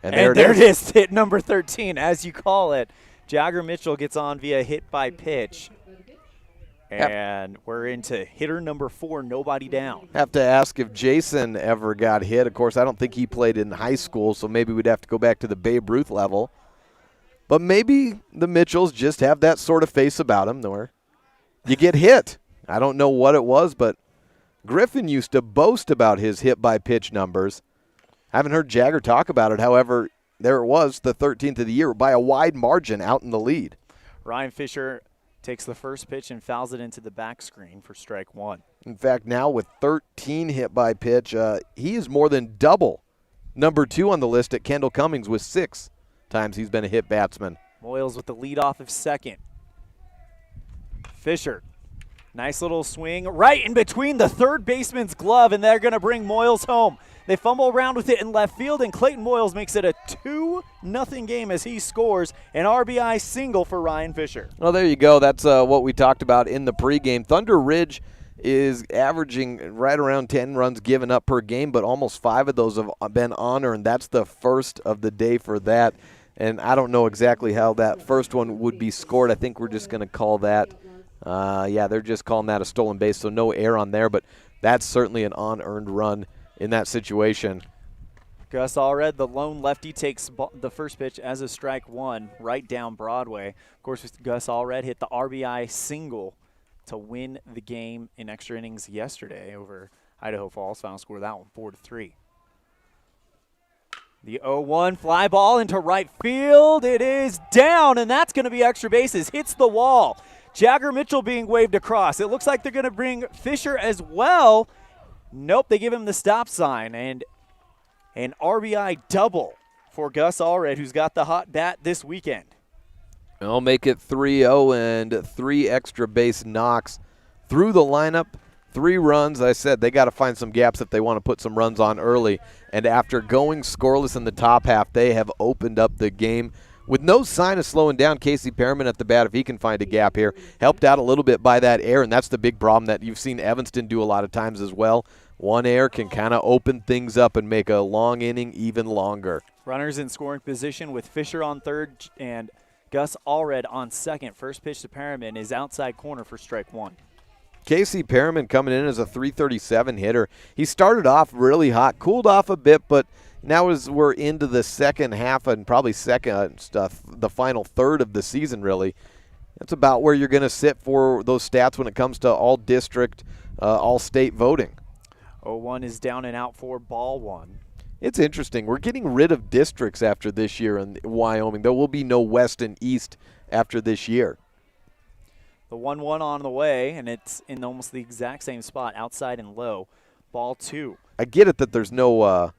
And there it is, hit number 13, as you call it. Jagger Mitchell gets on via hit by pitch. And we're into hitter number 4, nobody down. Have to ask if Jason ever got hit. Of course, I don't think he played in high school, so maybe we'd have to go back to the Babe Ruth level. But maybe the Mitchells just have that sort of face about them where you get hit. I don't know what it was, but Griffin used to boast about his hit-by-pitch numbers. I haven't heard Jagger talk about it. However, there it was, the 13th of the year, by a wide margin out in the lead. Ryan Fisher takes the first pitch and fouls it into the back screen for strike 1. In fact, now with 13 hit-by-pitch, he is more than double number 2 on the list at Kendall Cummings with 6 times he's been a hit batsman. Moyles with the leadoff of second. Fisher. Nice little swing right in between the third baseman's glove, and they're going to bring Moyles home. They fumble around with it in left field, and Clayton Moyles makes it a 2-0 game as he scores an RBI single for Ryan Fisher. Well, there you go. That's what we talked about in the pregame. Thunder Ridge is averaging right around 10 runs given up per game, but almost 5 of those have been unearned. That's the first of the day for that. And I don't know exactly how that first one would be scored. I think we're just going to call that, they're just calling that a stolen base, so no error on there. But that's certainly an unearned run in that situation. Gus Allred, the lone lefty, takes the first pitch as a strike one right down Broadway. Of course, Gus Allred hit the RBI single to win the game in extra innings yesterday over Idaho Falls. Final score of that one, 4-3. The 0-1 fly ball into right field. It is down, and that's going to be extra bases. Hits the wall. Jagger Mitchell being waved across. It looks like they're going to bring Fisher as well. Nope, they give him the stop sign, and an RBI double for Gus Allred, who's got the hot bat this weekend. I'll make it 3-0 and 3 extra base knocks through the lineup. 3 runs. I said they got to find some gaps if they want to put some runs on early. And after going scoreless in the top half, they have opened up the game with no sign of slowing down. Casey Perriman at the bat, if he can find a gap here, helped out a little bit by that error, and that's the big problem that you've seen Evanston do a lot of times as well. One error can kind of open things up and make a long inning even longer. Runners in scoring position with Fisher on third and Gus Allred on second. First pitch to Perriman is outside corner for strike one. Casey Perriman coming in as a .337 hitter. He started off really hot, cooled off a bit, but now as we're into the second half and probably the final third of the season, really, that's about where you're going to sit for those stats when it comes to all-district, all-state voting. 0-1 is down and out for ball one. It's interesting. We're getting rid of districts after this year in Wyoming. There will be no West and East after this year. The 1-1 on the way, and it's in almost the exact same spot, outside and low. Ball two. I get it that there's no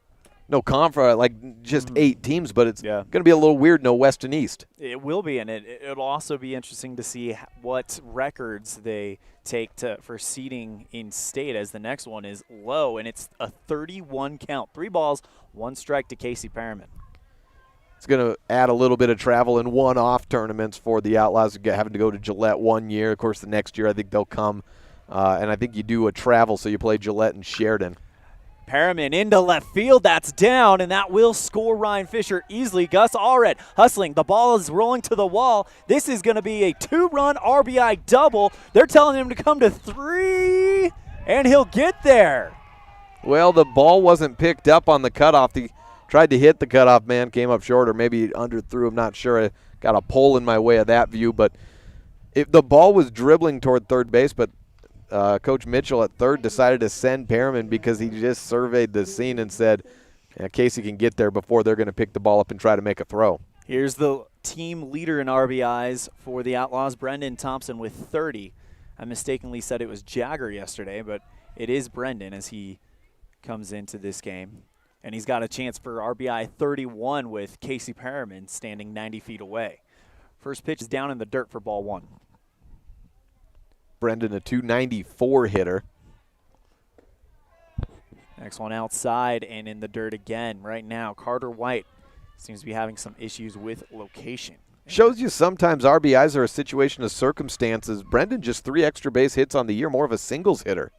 conference, like just 8 teams, but it's going to be a little weird, no West and East. It will be, and it'll also be interesting to see what records they take for seeding in state, as the next one is low, and it's a 31 count. 3 balls, 1 strike to Casey Perriman. It's going to add a little bit of travel and one-off tournaments for the Outlaws, having to go to Gillette one year. Of course, the next year I think they'll come, and I think you do a travel, so you play Gillette and Sheridan. Perriman into left field. That's down, and that will score Ryan Fisher easily. Gus Allred hustling. The ball is rolling to the wall. This is going to be a 2-run RBI double. They're telling him to come to 3, and he'll get there. Well, the ball wasn't picked up on the cutoff. He tried to hit the cutoff man, came up short, or maybe underthrew. I'm not sure. I got a pole in my way of that view, but the ball was dribbling toward third base, but Coach Mitchell at third decided to send Perriman because he just surveyed the scene and said, Casey can get there before they're going to pick the ball up and try to make a throw. Here's the team leader in RBIs for the Outlaws, Brendan Thompson with 30. I mistakenly said it was Jagger yesterday, but it is Brendan as he comes into this game. And he's got a chance for RBI 31 with Casey Perriman standing 90 feet away. First pitch is down in the dirt for ball one. Brendan, a .294 hitter. Next one outside and in the dirt again. Right now, Carter White seems to be having some issues with location. Shows you sometimes RBIs are a situation of circumstances. Brendan just 3 extra base hits on the year, more of a singles hitter.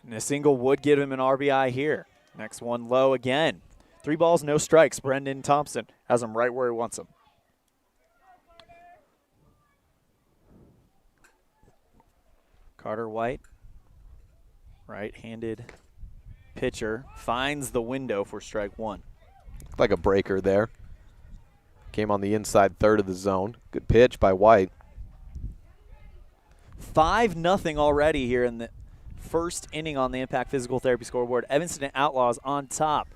And a single would give him an RBI here. Next one low again. 3 balls, no strikes. Brendan Thompson has him right where he wants him. Carter White, right-handed pitcher, finds the window for strike one. Like a breaker there. Came on the inside third of the zone. Good pitch by White. 5-0 already here in the first inning on the Impact Physical Therapy scoreboard. Evanston Outlaws on top.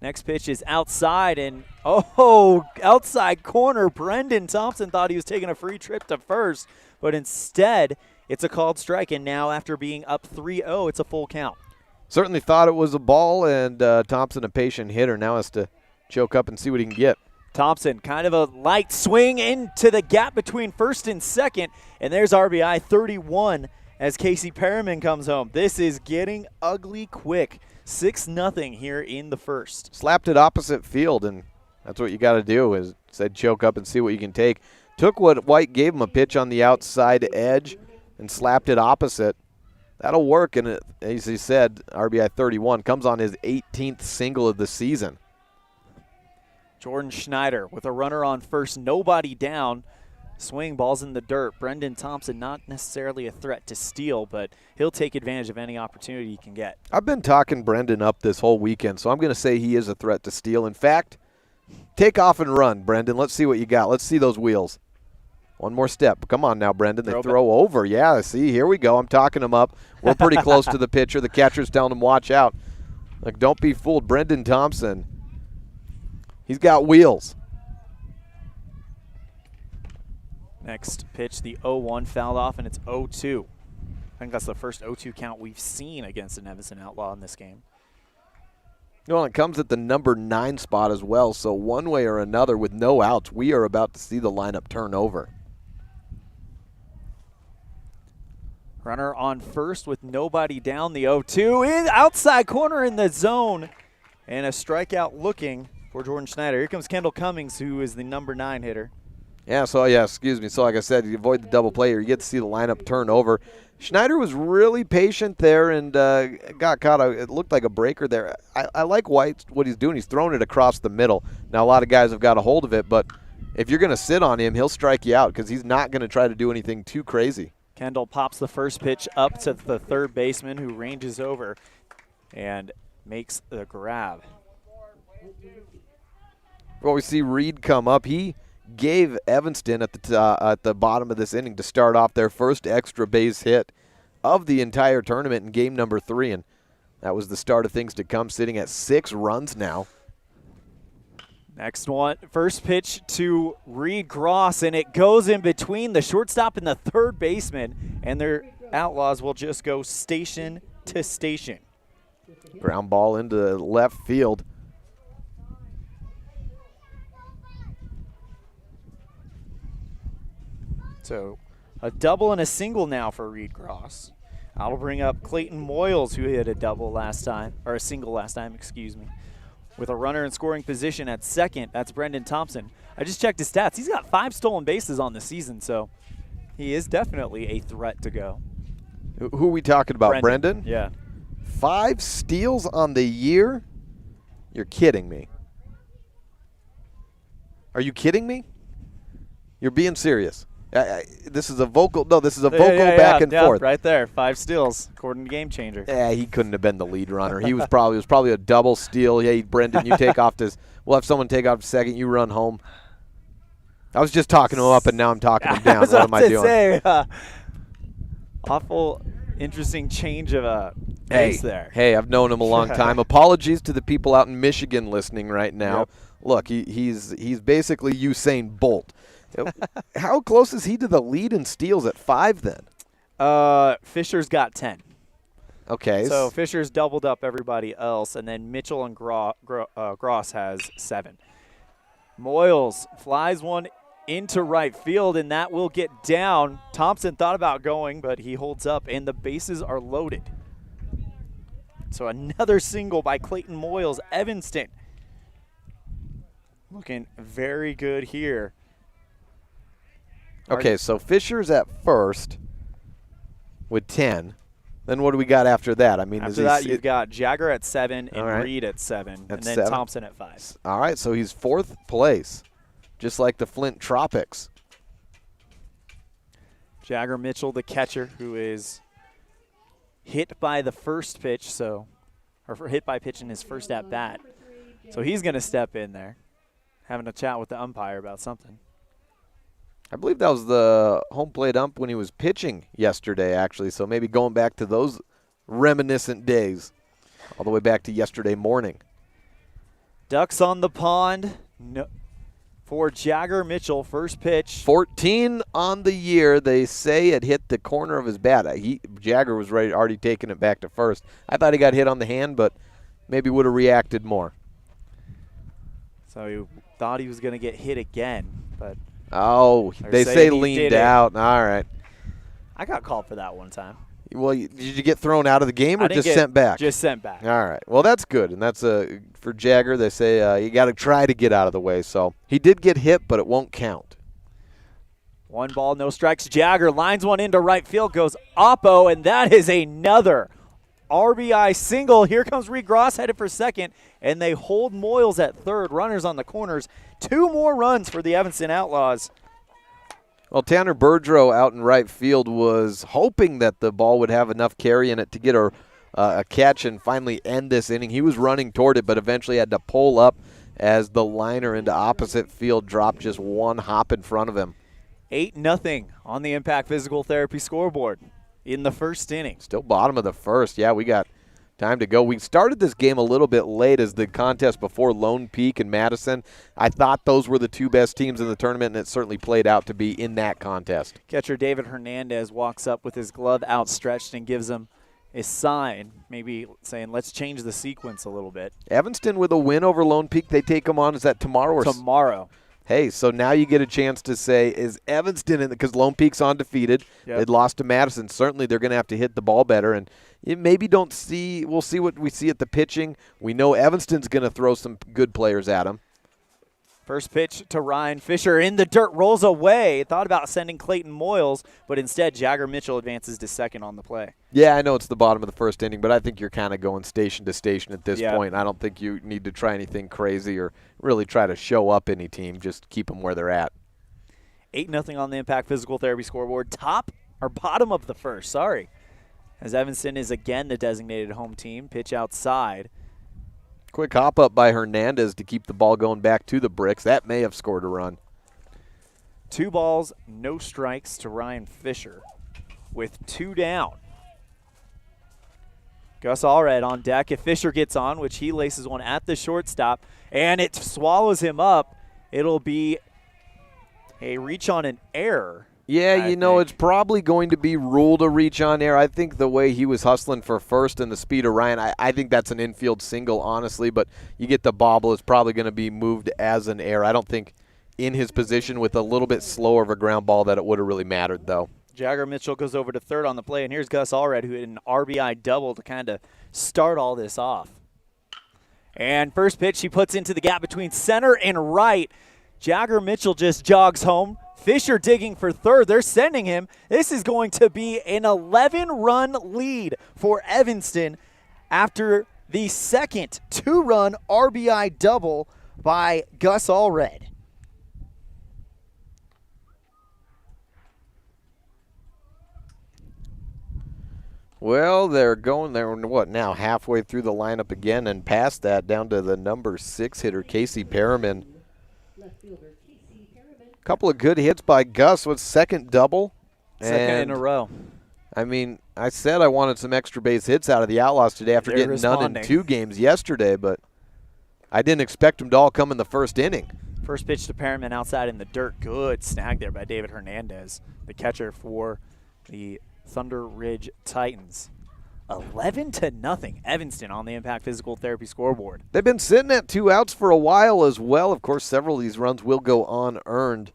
Next pitch is outside, and outside corner. Brendan Thompson thought he was taking a free trip to first, but instead it's a called strike, and now after being up 3-0, it's a full count. Certainly thought it was a ball, and Thompson, a patient hitter, now has to choke up and see what he can get. Thompson, kind of a light swing into the gap between first and second, and there's RBI 31 as Casey Perriman comes home. This is getting ugly quick. 6-0 here in the first. Slapped it opposite field, and that's what you got to do, is said choke up and see what you can take. Took what White gave him, a pitch on the outside edge, and slapped it opposite. That'll work, and it, as he said, RBI 31 comes on his 18th single of the season. Jordan Schneider with a runner on first, nobody down. Swing, balls in the dirt. Brendan Thompson not necessarily a threat to steal, but he'll take advantage of any opportunity he can get. I've been talking Brendan up this whole weekend, so I'm going to say he is a threat to steal. In fact, take off and run, Brendan. Let's see what you got. Let's see those wheels. One more step. Come on now, Brendan. They throw over. Yeah, see, here we go. I'm talking him up. We're pretty close to the pitcher. The catcher's telling him, watch out. Like, don't be fooled. Brendan Thompson, he's got wheels. Next pitch, the 0-1 fouled off, and it's 0-2. I think that's the first 0-2 count we've seen against an Evanston Outlaw in this game. Well, it comes at the number 9 spot as well, so one way or another with no outs, we are about to see the lineup turn over. Runner on first with nobody down, the 0-2 in outside corner in the zone, and a strikeout looking for Jordan Schneider. Here comes Kendall Cummings, who is the number 9 hitter. Yeah, so excuse me. So like I said, you avoid the double play here. You get to see the lineup turn over. Schneider was really patient there and got caught. It looked like a breaker there. I like White, what he's doing. He's throwing it across the middle. Now, a lot of guys have got a hold of it, but if you're going to sit on him, he'll strike you out because he's not going to try to do anything too crazy. Kendall pops the first pitch up to the third baseman, who ranges over and makes the grab. Well, we see Reed come up. He gave Evanston at the bottom of this inning to start off their first extra base hit of the entire tournament in game number 3, and that was the start of things to come, sitting at 6 runs now. Next one, first pitch to Reed Gross, and it goes in between the shortstop and the third baseman, and their Outlaws will just go station to station. Ground ball into left field. So a double and a single now for Reed Gross. That'll bring up Clayton Moyles, who hit a double last time, or a single last time, excuse me. With a runner in scoring position at second, that's Brendan Thompson. I just checked his stats. He's got 5 stolen bases on the season, so he is definitely a threat to go. Who are we talking about, Brendan? Yeah. 5 steals on the year? You're kidding me. Are you kidding me? You're being serious. This is a vocal. No, this is a vocal back and forth. Right there, 5 steals according to Game Changer. Yeah, he couldn't have been the lead runner. He was probably a double steal. Hey, Brendan, you take off this. We'll have someone take off to second. You run home. I was just talking him up, and now I'm talking him down. What am I doing? Say, awful, interesting change of pace there. Hey, I've known him a long time. Apologies to the people out in Michigan listening right now. Yep. Look, he's basically Usain Bolt. How close is he to the lead in steals at 5 then? Fisher's got 10. Okay. So Fisher's doubled up everybody else, and then Mitchell and Gross has 7. Moyles flies one into right field, and that will get down. Thompson thought about going, but he holds up, and the bases are loaded. So another single by Clayton Moyles. Evanston looking very good here. Okay, so Fisher's at first with 10. Then what do we got after that? I mean, after that, you've got Jagger at 7 and right. Reed at 7, and then 7. Thompson at 5. All right, so he's 4th place, just like the Flint Tropics. Jagger Mitchell, the catcher, who is hit by the first pitch, or hit by pitch in his first at bat. So he's going to step in there, having a chat with the umpire about something. I believe that was the home plate ump when he was pitching yesterday, actually. So maybe going back to those reminiscent days, all the way back to yesterday morning. Ducks on the pond for Jagger Mitchell. First pitch. 14 on the year. They say it hit the corner of his bat. Jagger was already taking it back to first. I thought he got hit on the hand, but maybe would have reacted more. So he thought he was going to get hit again, but. Oh, they say leaned out. All right. I got called for that one time. Well, did you get thrown out of the game or just sent back? Just sent back. All right. Well, that's good. And that's for Jagger. They say you got to try to get out of the way. So he did get hit, but it won't count. 1 ball, no strikes. Jagger lines one into right field, goes oppo, and that is another RBI single. Here comes Reed Gross headed for second, and they hold Moyles at third. Runners on the corners. 2 more runs for the Evanston Outlaws. Well, Tanner Bergero out in right field was hoping that the ball would have enough carry in it to get a catch and finally end this inning. He was running toward it, but eventually had to pull up as the liner into opposite field dropped just 1 hop in front of him. 8-0 on the Impact Physical Therapy scoreboard in the first inning. Still bottom of the first. Yeah, we got time to go. We started this game a little bit late as the contest before Lone Peak and Madison. I thought those were the 2 best teams in the tournament, and it certainly played out to be in that contest. Catcher David Hernandez walks up with his glove outstretched and gives him a sign, maybe saying, let's change the sequence a little bit. Evanston with a win over Lone Peak. They take them on. Is that tomorrow? Or tomorrow. Hey, so now you get a chance to say, is Evanston in, because Lone Peak's undefeated. Yep. They'd lost to Madison. Certainly they're going to have to hit the ball better. And you maybe don't see, we'll see what we see at the pitching. We know Evanston's going to throw some good players at them. First pitch to Ryan Fisher in the dirt, rolls away. Thought about sending Clayton Moyles, but instead Jagger Mitchell advances to second on the play. Yeah, I know it's the bottom of the first inning, but I think you're kind of going station to station at this point. I don't think you need to try anything crazy or really try to show up any team. Just keep them where they're at. 8-0 on the Impact Physical Therapy scoreboard. Bottom of the first, as Evanston is again the designated home team. Pitch outside. Quick hop up by Hernandez to keep the ball going back to the bricks. That may have scored a run. 2 balls, no strikes to Ryan Fisher with 2 down. Gus Allred on deck. If Fisher gets on, which he laces one at the shortstop, and it swallows him up, it'll be a reach on an error. Yeah, it's probably going to be ruled a reach on error. I think the way he was hustling for first and the speed of Ryan, I think that's an infield single, honestly, but you get the bobble, it's probably going to be moved as an error. I don't think in his position with a little bit slower of a ground ball that it would have really mattered, though. Jagger Mitchell goes over to third on the play, and here's Gus Allred, who hit an RBI double to kind of start all this off. And first pitch he puts into the gap between center and right. Jagger Mitchell just jogs home. Fisher digging for third. They're sending him. This is going to be an 11-run lead for Evanston after the second 2-run RBI double by Gus Allred. Well, they're now halfway through the lineup again and past that down to the number 6 hitter, Casey Perriman. Couple of good hits by Gus with second double. Second in a row. I mean, I said I wanted some extra base hits out of the Outlaws today after getting none in 2 games yesterday, but I didn't expect them to all come in the first inning. First pitch to Perriman outside in the dirt. Good snag there by David Hernandez, the catcher for the Thunder Ridge Titans. 11-0 Evanston on the Impact Physical Therapy scoreboard. They've been sitting at 2 outs for a while as well. Of course, several of these runs will go unearned.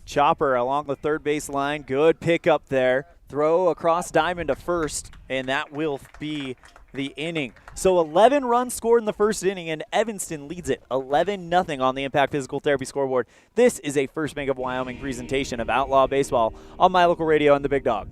Chopper along the third base line. Good pickup there. Throw across diamond to first, and that will be the inning. So 11 runs scored in the first inning, and Evanston leads it 11-0 on the Impact Physical Therapy scoreboard. This is a First Bank of Wyoming presentation of Outlaw Baseball on My Local Radio and the Big Dog.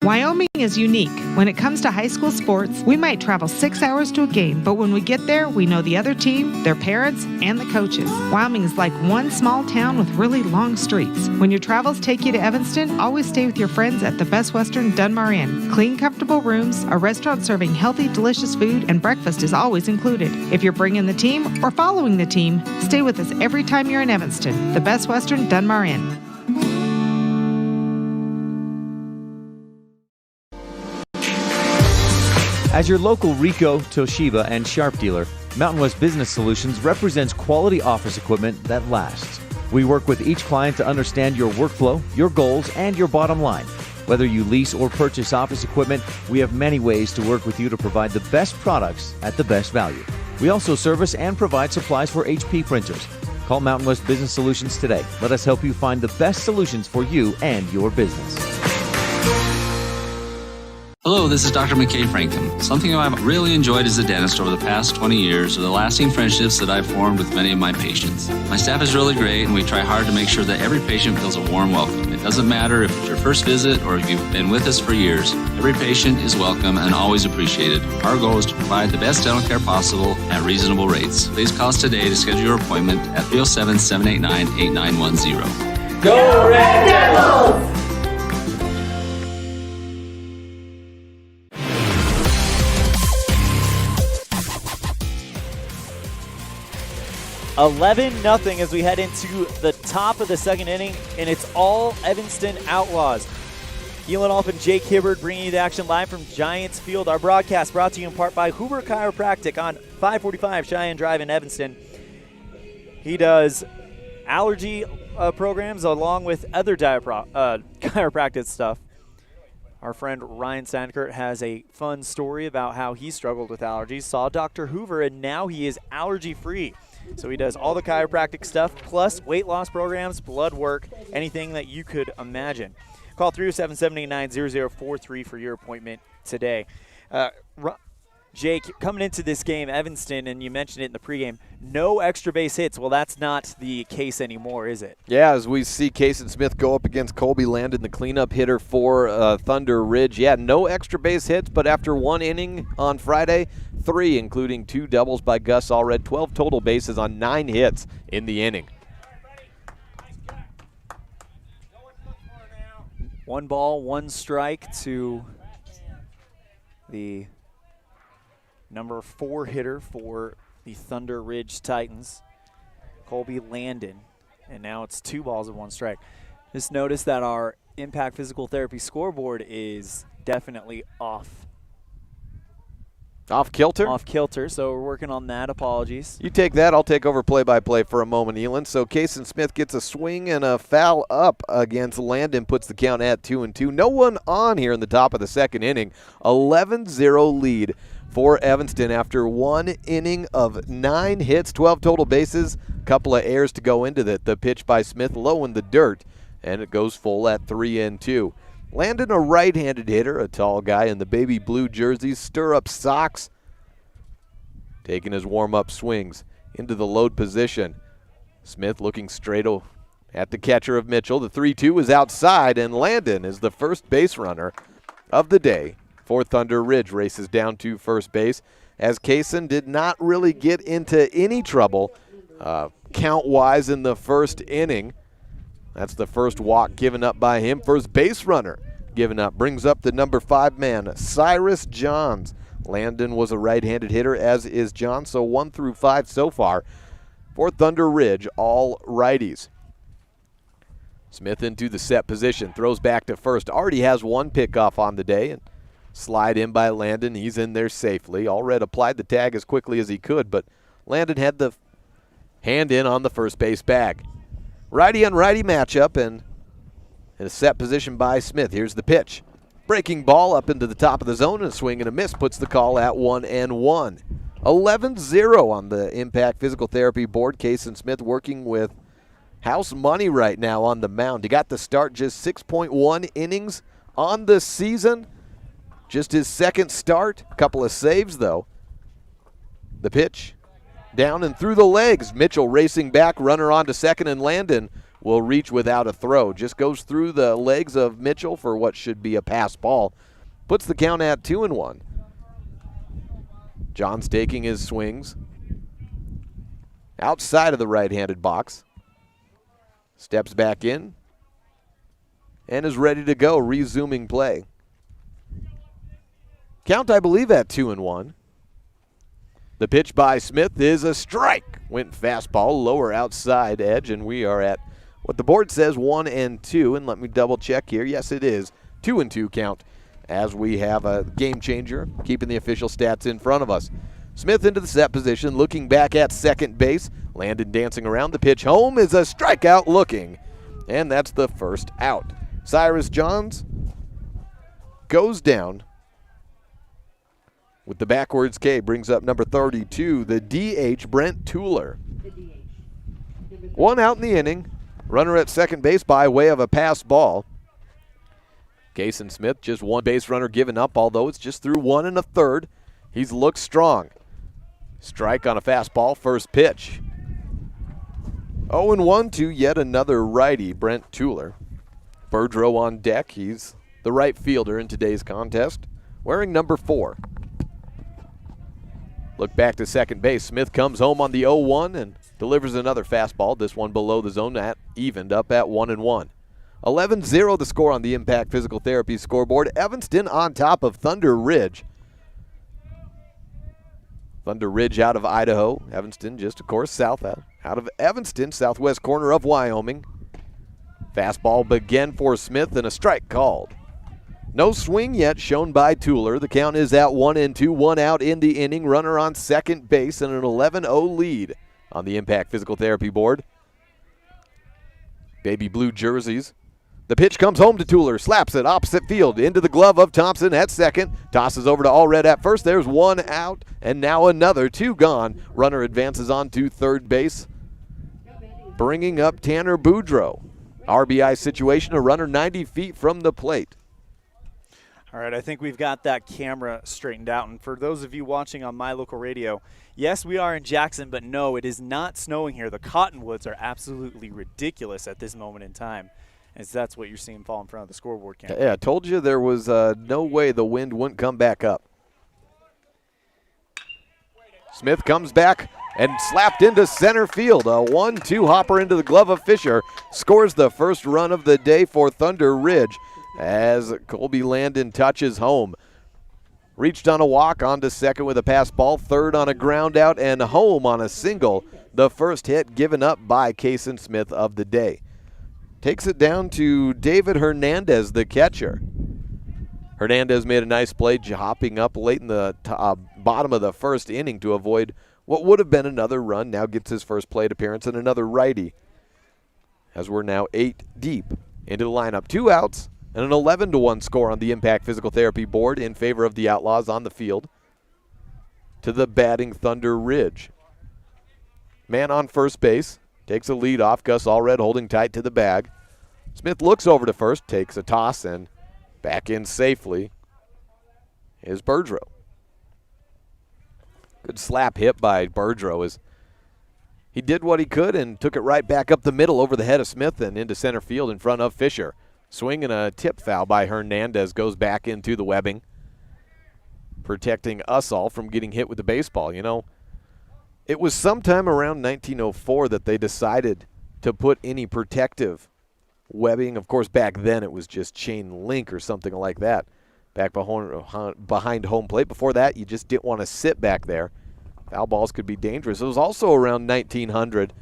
Wyoming is unique. When it comes to high school sports, we might travel 6 hours to a game, but when we get there, we know the other team, their parents, and the coaches. Wyoming is like one small town with really long streets. When your travels take you to Evanston, always stay with your friends at the Best Western Dunmar Inn. Clean, comfortable rooms, a restaurant serving healthy, delicious food, and breakfast is always included. If you're bringing the team or following the team, stay with us every time you're in Evanston. The Best Western Dunmar Inn. As your local Ricoh, Toshiba, and Sharp dealer, Mountain West Business Solutions represents quality office equipment that lasts. We work with each client to understand your workflow, your goals, and your bottom line. Whether you lease or purchase office equipment, we have many ways to work with you to provide the best products at the best value. We also service and provide supplies for HP printers. Call Mountain West Business Solutions today. Let us help you find the best solutions for you and your business. Hello, this is Dr. McKay Franklin. Something I've really enjoyed as a dentist over the past 20 years are the lasting friendships that I've formed with many of my patients. My staff is really great, and we try hard to make sure that every patient feels a warm welcome. It doesn't matter if it's your first visit or if you've been with us for years. Every patient is welcome and always appreciated. Our goal is to provide the best dental care possible at reasonable rates. Please call us today to schedule your appointment at 307-789-8910. Go Red Devils! 11-0 as we head into the top of the second inning, and it's all Evanston Outlaws. ELAN Off and Jake Hibbard bringing you the action live from Giants Field. Our broadcast brought to you in part by HIBBARD Chiropractic on 545 Cheyenne Drive in Evanston. He does allergy programs along with other chiropractic stuff. Our friend Ryan Sandkert has a fun story about how he struggled with allergies, saw Dr. Hoover, and now he is allergy-free. So he does all the chiropractic stuff, plus weight loss programs, blood work, anything that you could imagine. Call 307-789-0043 for your appointment today. Jake, coming into this game, Evanston, and you mentioned it in the pregame, no extra base hits. Well, that's not the case anymore, is it? Yeah, as we see Kason Smith go up against Colby Landon, the cleanup hitter for Thunder Ridge. Yeah, no extra base hits, but after one inning on Friday, 3, including 2 doubles by Gus Allred, 12 total bases on 9 hits in the inning. 1 ball, 1 strike to the number 4 hitter for the Thunder Ridge Titans, Colby Landon. And now it's 2 balls and 1 strike. Just notice that our Impact Physical Therapy scoreboard is definitely off. Off kilter? Off kilter, so we're working on that. Apologies. You take that. I'll take over play-by-play for a moment, Elon. So Kason Smith gets a swing and a foul up against Landon, puts the count at 2-2. No one on here in the top of the second inning. 11-0 lead for Evanston after 1 inning of 9 hits, 12 total bases, a couple of errors to go into that. The pitch by Smith low in the dirt, and it goes full at 3-2. Landon, a right-handed hitter, a tall guy in the baby blue jerseys, stirrup socks, taking his warm-up swings into the load position. Smith looking straight at the catcher of Mitchell. The 3-2 is outside, and Landon is the first base runner of the day for Thunder Ridge. Races down to first base as Kason did not really get into any trouble count-wise in the first inning. That's the first walk given up by him. First base runner given up. Brings up the number 5 man, Cyrus Johns. Landon was a right-handed hitter, as is John, so 1 through 5 so far for Thunder Ridge, all righties. Smith into the set position, throws back to first. Already has 1 pickoff on the day, and slide in by Landon. He's in there safely. Allred applied the tag as quickly as he could, but Landon had the hand in on the first base bag. Righty on righty matchup, and in a set position by Smith. Here's the pitch. Breaking ball up into the top of the zone, and a swing and a miss puts the call at 1-1. 11-0 on the Impact Physical Therapy board. Kason Smith working with house money right now on the mound. He got the start, just 6.1 innings on the season. Just his second start. A couple of saves, though. The pitch down and through the legs. Mitchell racing back, runner on to second, and Landon will reach without a throw. Just goes through the legs of Mitchell for what should be a pass ball. Puts the count at 2-1. John's taking his swings outside of the right-handed box. Steps back in and is ready to go, resuming play. Count, I believe, at 2-1. The pitch by Smith is a strike. Went fastball, lower outside edge, and we are at what the board says 1-2. And let me double check here. Yes, it is 2-2 count as we have a game changer, keeping the official stats in front of us. Smith into the set position, looking back at second base. Landon dancing around. The pitch home is a strikeout looking, and that's the first out. Cyrus Johns goes down with the backwards K, brings up number 32, the DH, Brent Tueller. 1 out in the inning. Runner at second base by way of a pass ball. Kason Smith, just one base runner given up, although it's just through 1 1/3. He's looked strong. Strike on a fastball, first pitch. 0-1 to yet another righty, Brent Tueller. Boudreau on deck. He's the right fielder in today's contest, wearing number 4. Look back to second base. Smith comes home on the 0-1 and delivers another fastball. This one below the zone, at evened up at 1-1. 11-0 the score on the Impact Physical Therapy scoreboard. Evanston on top of Thunder Ridge. Thunder Ridge out of Idaho. Evanston just, of course, south out of Evanston, southwest corner of Wyoming. Fastball again for Smith and a strike called. No swing yet shown by Tueller. The count is at 1-2, 1 out in the inning. Runner on second base and an 11-0 lead on the Impact Physical Therapy board. Baby blue jerseys. The pitch comes home to Tueller, slaps it opposite field into the glove of Thompson at second. Tosses over to Allred at first. There's 1 out, and now another, 2 gone. Runner advances on to third base, bringing up Tanner Boudreau. RBI situation, a runner 90 feet from the plate. All right, I think we've got that camera straightened out. And for those of you watching on My Local Radio, yes, we are in Jackson, but no, it is not snowing here. The cottonwoods are absolutely ridiculous at this moment in time, as that's what you're seeing fall in front of the scoreboard camera. Yeah, I told you there was no way the wind wouldn't come back up. Smith comes back and slapped into center field. A 1-2 hopper into the glove of Fisher. Scores the first run of the day for Thunder Ridge as Colby Landon touches home. Reached on a walk, onto second with a pass ball, third on a ground out, and home on a single. The first hit given up by Kason Smith of the day. Takes it down to David Hernandez, the catcher. Hernandez made a nice play, hopping up late in the bottom of the first inning to avoid what would have been another run. Now gets his first plate appearance and another righty, as we're now 8 deep into the lineup. 2 outs and an 11-1 score on the Impact Physical Therapy board in favor of the Outlaws on the field. To the batting Thunder Ridge. Man on first base. Takes a lead off. Gus Allred holding tight to the bag. Smith looks over to first, takes a toss, and back in safely is Boudreau. Good slap hit by Boudreau as he did what he could and took it right back up the middle over the head of Smith and into center field in front of Fisher. Swing and a tip foul by Hernandez goes back into the webbing, protecting us all from getting hit with the baseball. You know, it was sometime around 1904 that they decided to put any protective webbing. Of course, back then it was just chain link or something like that, back behind home plate. Before that, you just didn't want to sit back there. Foul balls could be dangerous. It was also around 1900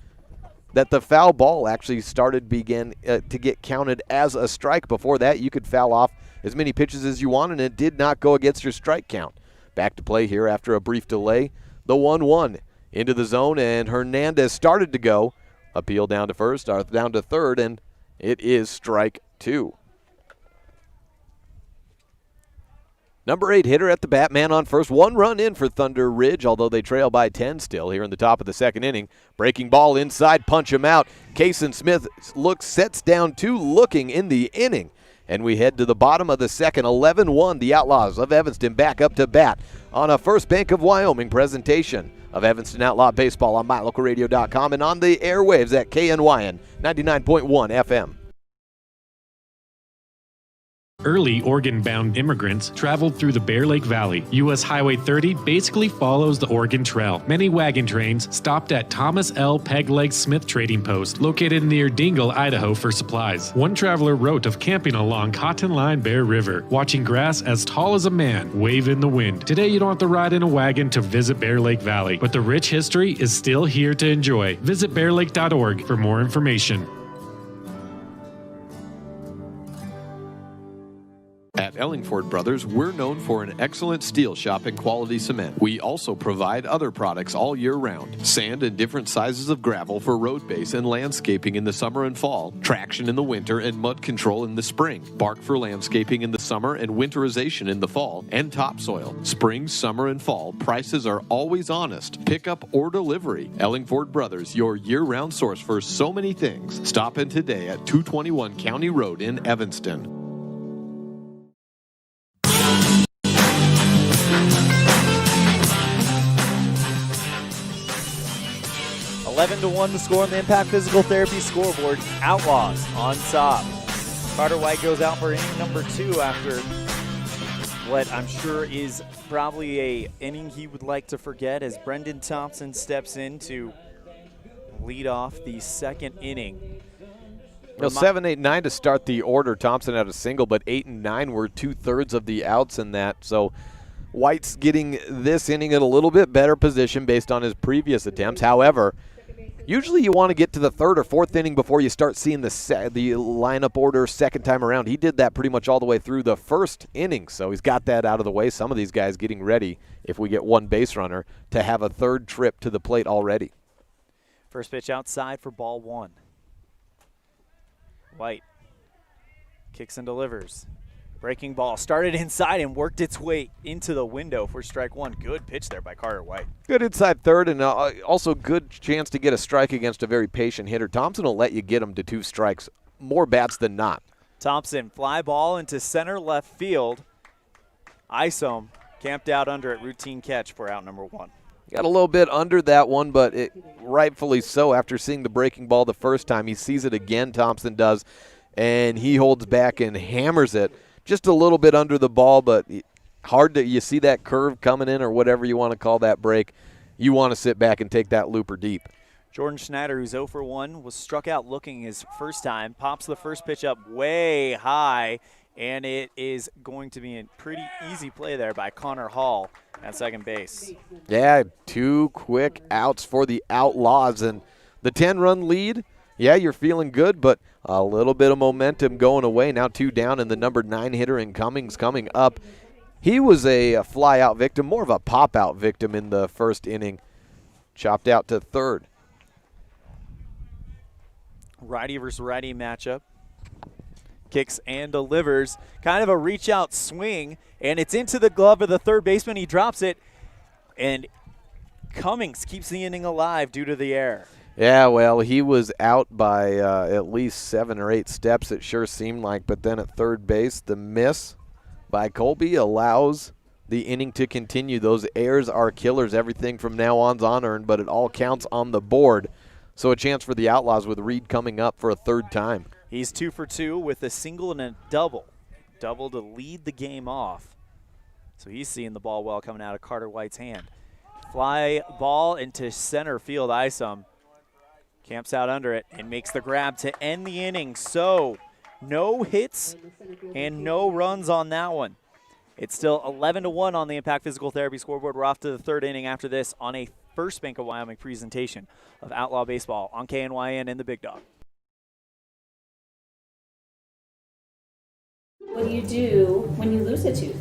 that the foul ball actually began to get counted as a strike. Before that, you could foul off as many pitches as you want, and it did not go against your strike count. Back to play here after a brief delay. The 1-1 into the zone, and Hernandez started to go. Appeal down to first, or down to third, and it is strike 2. Number 8 hitter at the bat, man on first. 1 run in for Thunder Ridge, although they trail by 10 still here in the top of the second inning. Breaking ball inside, punch him out. Kason Smith sets down 2 looking in the inning. And we head to the bottom of the second. 11-1, the Outlaws of Evanston back up to bat on a First Bank of Wyoming presentation of Evanston Outlaw Baseball on MyLocalRadio.com and on the airwaves at KNYN 99.1 FM. Early Oregon-bound immigrants traveled through the Bear Lake Valley. U.S. Highway 30 basically follows the Oregon Trail. Many wagon trains stopped at Thomas L. Pegleg Smith Trading Post, located near Dingle, Idaho, for supplies. One traveler wrote of camping along Cotton Line Bear River, watching grass as tall as a man wave in the wind. Today, you don't have to ride in a wagon to visit Bear Lake Valley, but the rich history is still here to enjoy. Visit bearlake.org for more information. At Ellingford Brothers, we're known for an excellent steel shop and quality cement. We also provide other products all year round. Sand and different sizes of gravel for road base and landscaping in the summer and fall. Traction in the winter and mud control in the spring. Bark for landscaping in the summer and winterization in the fall. And topsoil. Spring, summer, and fall. Prices are always honest. Pickup or delivery. Ellingford Brothers, your year-round source for so many things. Stop in today at 221 County Road in Evanston. 11-1 the score on the Impact Physical Therapy scoreboard. Outlaws on top. Carter White goes out for inning number 2 after what I'm sure is probably a inning he would like to forget as Brendan Thompson steps in to lead off the second inning. No, 7, 8, 9 to start the order. Thompson had a single, but 8 and 9 were 2/3 of the outs in that. So White's getting this inning in a little bit better position based on his previous attempts. However, usually you want to get to the 3rd or 4th inning before you start seeing the lineup order second time around. He did that pretty much all the way through the first inning, so he's got that out of the way. Some of these guys getting ready, if we get one base runner, to have a 3rd trip to the plate already. First pitch outside for ball 1. White kicks and delivers. Breaking ball started inside and worked its way into the window for strike 1. Good pitch there by Carter White. Good inside third, and also good chance to get a strike against a very patient hitter. Thompson will let you get him to 2 strikes, more bats than not. Thompson, fly ball into center left field. Isom camped out under it, routine catch for out number 1. Got a little bit under that one, but rightfully so. After seeing the breaking ball the first time, he sees it again, Thompson does, and he holds back and hammers it. Just a little bit under the ball, but hard to, you see that curve coming in or whatever you want to call that break. You want to sit back and take that looper deep. Jordan Schneider, who's 0 for 1, was struck out looking his first time, pops the first pitch up way high, and it is going to be a pretty easy play there by Connor Hall at second base. Yeah, 2 quick outs for the Outlaws, and the 10-run lead, yeah, you're feeling good, but a little bit of momentum going away. Now 2 down, and the number 9 hitter in Cummings coming up. He was a fly-out victim, more of a pop-out victim in the first inning. Chopped out to third. Righty versus righty matchup. Kicks and delivers. Kind of a reach-out swing, and it's into the glove of the third baseman. He drops it, and Cummings keeps the inning alive due to the error. Yeah, well, he was out by at least 7 or 8 steps, it sure seemed like. But then at third base, the miss by Colby allows the inning to continue. Those errors are killers. Everything from now on's unearned, but it all counts on the board. So a chance for the Outlaws with Reed coming up for a 3rd time. He's 2 for 2 with a single and a double. Double to lead the game off. So he's seeing the ball well coming out of Carter White's hand. Fly ball into center field. Isom camps out under it and makes the grab to end the inning. So no hits and no runs on that one. It's still 11-1 on the Impact Physical Therapy scoreboard. We're off to the 3rd inning after this on a First Bank of Wyoming presentation of Outlaw Baseball on KNYN and the Big Dog. What do you do when you lose a tooth?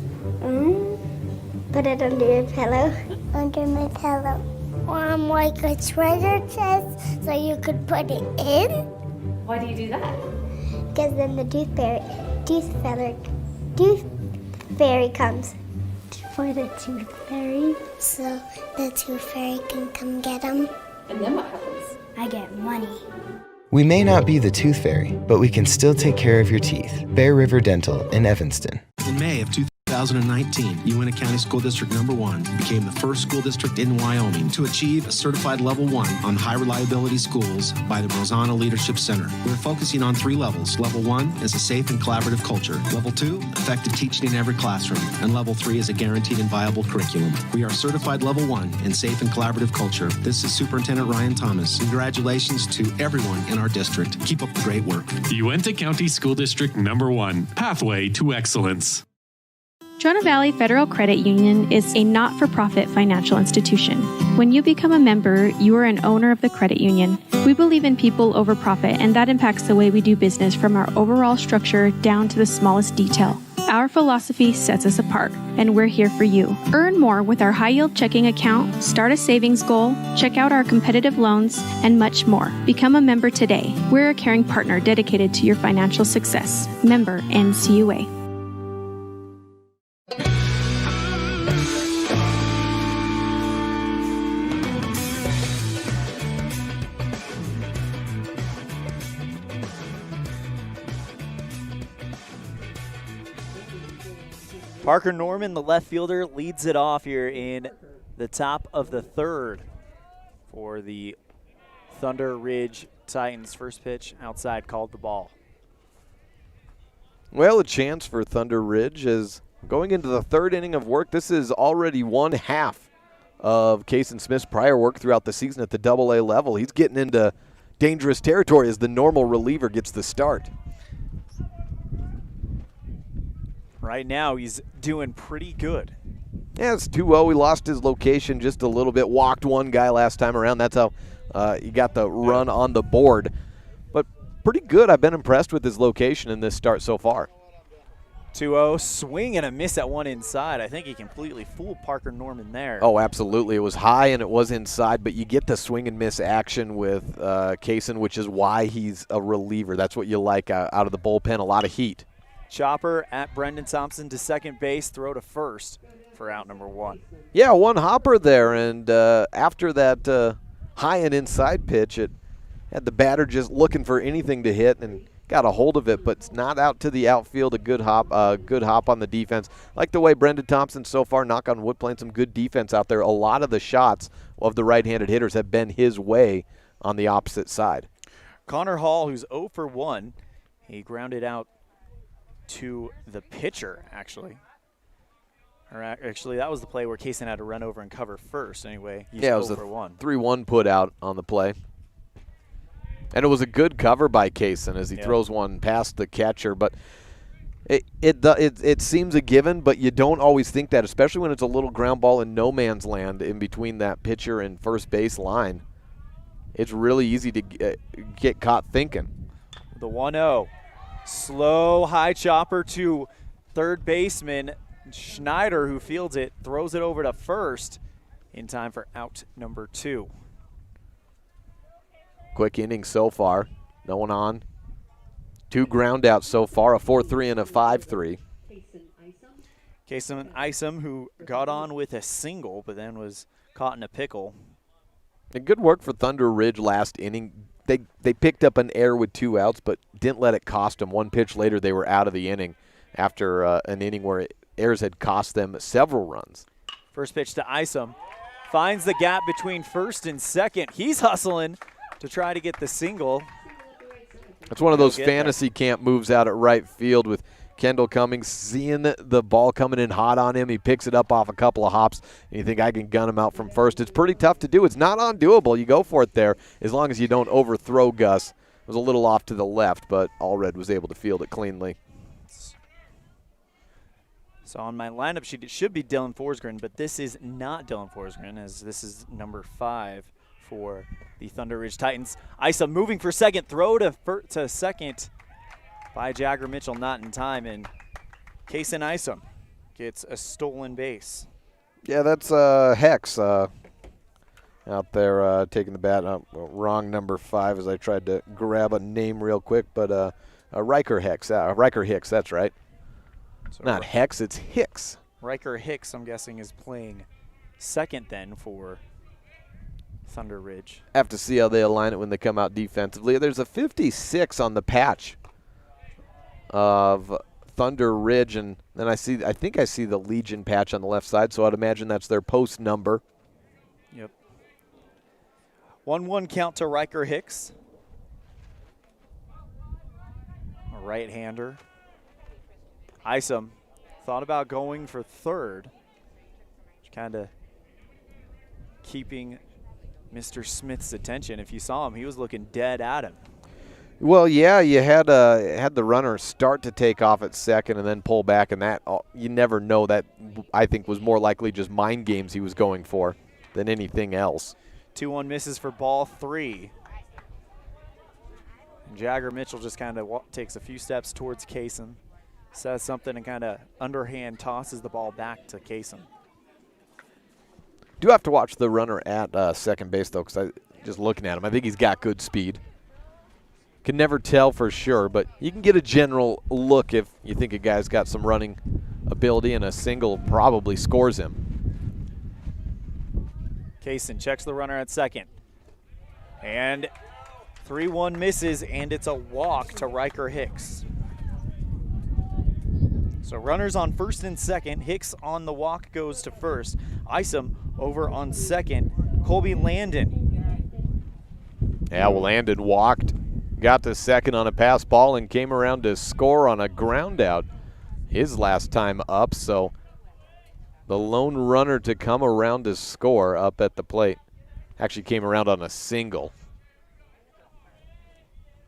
Put it under your pillow. Under my pillow. Like a treasure chest so you could put it in. Why do you do that? Because then the tooth fairy comes. For the tooth fairy. So the tooth fairy can come get them. And then what happens? I get money. We may not be the tooth fairy, but we can still take care of your teeth. Bear River Dental in Evanston. In May of 2019, Uintah County School District Number 1 became the first school district in Wyoming to achieve a certified level 1 on high reliability schools by the Brozana Leadership Center. We're focusing on 3 levels. Level 1 is a safe and collaborative culture. Level 2, effective teaching in every classroom. And Level 3 is a guaranteed and viable curriculum. We are certified Level 1 in safe and collaborative culture. This is Superintendent Ryan Thomas. Congratulations to everyone in our district. Keep up the great work. Uintah County School District Number 1, Pathway to Excellence. Trona Valley Federal Credit Union is a not-for-profit financial institution. When you become a member, you are an owner of the credit union. We believe in people over profit, and that impacts the way we do business from our overall structure down to the smallest detail. Our philosophy sets us apart, and we're here for you. Earn more with our high-yield checking account, start a savings goal, check out our competitive loans, and much more. Become a member today. We're a caring partner dedicated to your financial success. Member NCUA. Parker Norman, the left fielder, leads it off here in the top of the 3rd for the Thunder Ridge Titans. First pitch outside, called the ball. Well, a chance for Thunder Ridge is going into the third inning of work. This is already one half of Kason Smith's prior work throughout the season at the AA level. He's getting into dangerous territory as the normal reliever gets the start. Right now, he's doing pretty good. Yeah, it's 2-0. He lost his location just a little bit. Walked one guy last time around. That's how he got the run on the board. But pretty good. I've been impressed with his location in this start so far. 2-0, swing and a miss at one inside. I think he completely fooled Parker Norman there. Oh, absolutely. It was high and it was inside, but you get the swing and miss action with Kason, which is why he's a reliever. That's what you like out of the bullpen, a lot of heat. Chopper at Brendan Thompson to second base, throw to first for out number 1. Yeah, one hopper there, and after that high and inside pitch, it had the batter just looking for anything to hit and got a hold of it, but it's not out to the outfield. A good hop on the defense. Like the way Brendan Thompson so far, knock on wood, playing some good defense out there. A lot of the shots of the right-handed hitters have been his way on the opposite side. Connor Hall, who's 0 for 1, he grounded out to the pitcher, actually. Or actually, that was the play where Kason had to run over and cover first. Anyway, he's 0 for 1. 3-1 put out on the play. And it was a good cover by Kason as he throws one past the catcher. But it seems a given, but you don't always think that, especially when it's a little ground ball in no man's land in between that pitcher and first base line. It's really easy to get caught thinking. The 1-0. Slow high chopper to third baseman Schneider, who fields it, throws it over to first in time for out number 2. Quick inning so far. No one on. 2 ground outs so far, a 4-3 and a 5-3. Kason Isom, who got on with a single, but then was caught in a pickle. And good work for Thunder Ridge last inning. They picked up an error with 2 outs, but didn't let it cost them. One pitch later, they were out of the inning after an inning where errors had cost them several runs. First pitch to Isom. Finds the gap between first and second. He's hustling to try to get the single. It's one of those fantasy camp moves out at right field with Kendall Cummings seeing the ball coming in hot on him. He picks it up off a couple of hops, and you think, I can gun him out from first. It's pretty tough to do. It's not undoable. You go for it there as long as you don't overthrow Gus. It was a little off to the left, but Allred was able to field it cleanly. So on my lineup sheet, it should be Dylan Forsgren, but this is not Dylan Forsgren, as this is number 5 for the Thunder Ridge Titans. Isom moving for second, throw to second by Jagger Mitchell, not in time, and Kason Isom gets a stolen base. Yeah, that's Hex out there taking the bat. Wrong number 5 as I tried to grab a name real quick, but Riker Hicks, that's right. So not Hex, it's Hicks. Riker Hicks, I'm guessing, is playing second then for Thunder Ridge. Have to see how they align it when they come out defensively. There's a 56 on the patch of Thunder Ridge, and then I think I see the Legion patch on the left side, so I'd imagine that's their post number. Yep. 1-1 count to Riker Hicks. A right-hander. Isom thought about going for third, kind of keeping Mr. Smith's attention. If you saw him, he was looking dead at him. Well, yeah, you had the runner start to take off at second and then pull back, and that you never know. That I think was more likely just mind games he was going for than anything else. 2-1 misses for ball 3. And Jagger Mitchell just kind of takes a few steps towards Kason, says something, and kind of underhand tosses the ball back to Kason. Do have to watch the runner at second base, though, because just looking at him, I think he's got good speed. Can never tell for sure, but you can get a general look if you think a guy's got some running ability, and a single probably scores him. Kason checks the runner at second. And 3-1 misses, and it's a walk to Riker Hicks. So runners on first and second. Hicks on the walk goes to first. Isom over on second. Colby Landon Yeah, well, Landon walked, got to second on a pass ball, and came around to score on a ground out his last time up. So the lone runner to come around to score up at the plate actually came around on a single.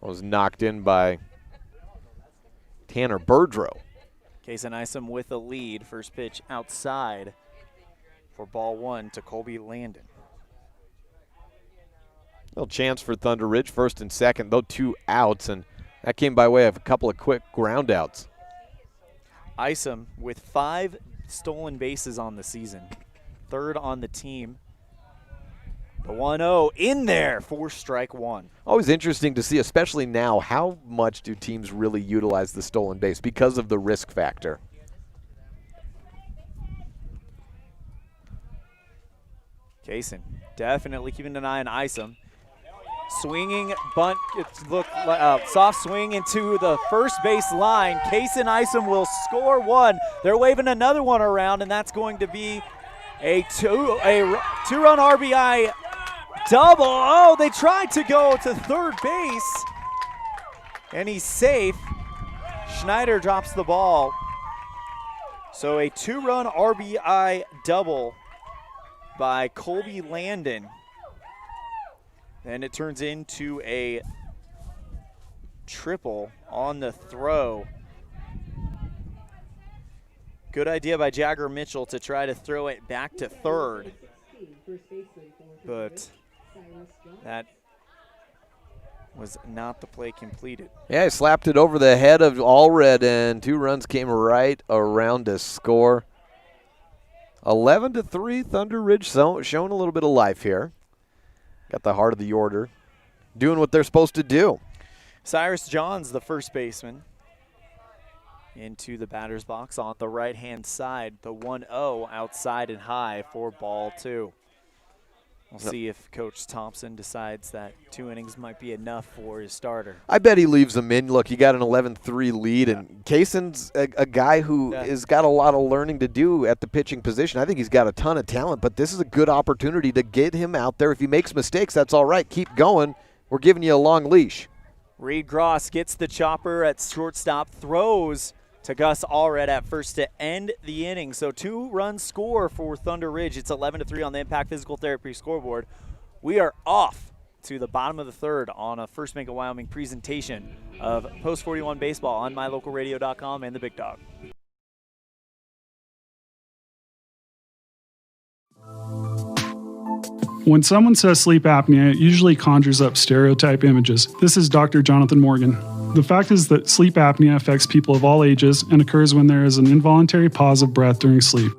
Was knocked in by Tanner Birdrow. Kason Isom with a lead. First pitch outside for ball 1 to Colby Landon. Little chance for Thunder Ridge, first and second, though 2 outs, and that came by way of a couple of quick ground outs. Isom with 5 stolen bases on the season, 3rd on the team. The 1-0 in there for strike 1. Always interesting to see, especially now, how much do teams really utilize the stolen base because of the risk factor. Kason definitely keeping an eye on Isom. Swinging bunt, soft swing into the first base line. Kason Isom will score 1. They're waving another one around, and that's going to be a two-run RBI double. Oh, they tried to go to third base, and he's safe. Schneider drops the ball. So a 2-run RBI double by Colby Landon. And it turns into a triple on the throw. Good idea by Jagger Mitchell to try to throw it back to third. But that was not the play completed. Yeah, he slapped it over the head of Allred, and 2 runs came right around to score. 11-3, Thunder Ridge showing a little bit of life here. Got the heart of the order, doing what they're supposed to do. Cyrus Johns, the first baseman, into the batter's box on the right-hand side. The 1-0 outside and high for ball 2. We'll see if Coach Thompson decides that 2 innings might be enough for his starter. I bet he leaves him in. Look, you got an 11-3 lead, and Kason's a guy who has got a lot of learning to do at the pitching position. I think he's got a ton of talent, but this is a good opportunity to get him out there. If he makes mistakes, that's all right. Keep going. We're giving you a long leash. Reed Gross gets the chopper at shortstop, throws to Gus Allred at first to end the inning. So 2-run score for Thunder Ridge. It's 11-3 on the Impact Physical Therapy scoreboard. We are off to the bottom of the 3rd on a First Bank of Wyoming presentation of Post 41 Baseball on mylocalradio.com and the Big Dog. When someone says sleep apnea, it usually conjures up stereotype images. This is Dr. Jonathan Morgan. The fact is that sleep apnea affects people of all ages and occurs when there is an involuntary pause of breath during sleep.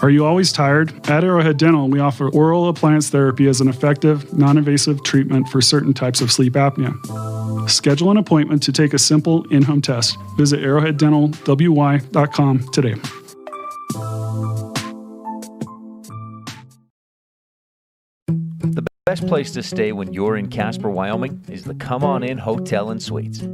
Are you always tired? At Arrowhead Dental, we offer oral appliance therapy as an effective, non-invasive treatment for certain types of sleep apnea. Schedule an appointment to take a simple in-home test. Visit arrowheaddentalwy.com today. The best place to stay when you're in Casper, Wyoming is the Come On In Hotel and Suites.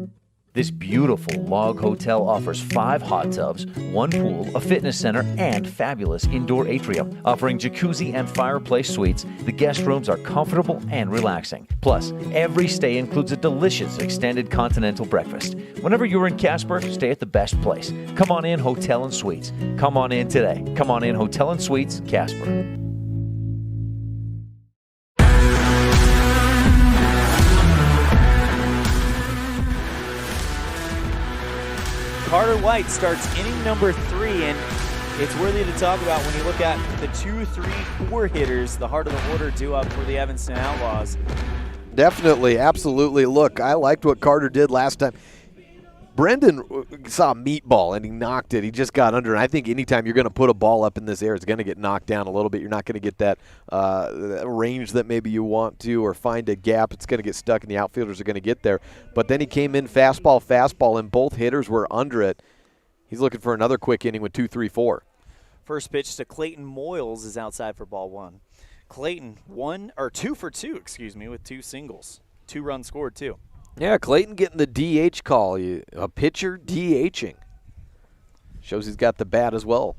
This beautiful log hotel offers 5 hot tubs, 1 pool, a fitness center, and fabulous indoor atrium. Offering jacuzzi and fireplace suites, the guest rooms are comfortable and relaxing. Plus, every stay includes a delicious extended continental breakfast. Whenever you're in Casper, stay at the best place. Come On In Hotel and Suites. Come on in today. Come On In Hotel and Suites, Casper. Carter White starts inning number 3, and it's worthy to talk about when you look at the 2, 3, 4 hitters, the heart of the order due up for the Evanston Outlaws. Definitely, absolutely. Look, I liked what Carter did last time. Brendan saw a meatball, and he knocked it. He just got under, and I think anytime you're going to put a ball up in this air, it's going to get knocked down a little bit. You're not going to get that range that maybe you want to, or find a gap. It's going to get stuck, and the outfielders are going to get there. But then he came in fastball, and both hitters were under it. He's looking for another quick inning with 2, 3, 4. First pitch to Clayton Moyles is outside for ball 1. Clayton 2 for 2, with 2 singles. 2 runs scored, too. Yeah, Clayton getting the DH call. A pitcher DHing. Shows he's got the bat as well.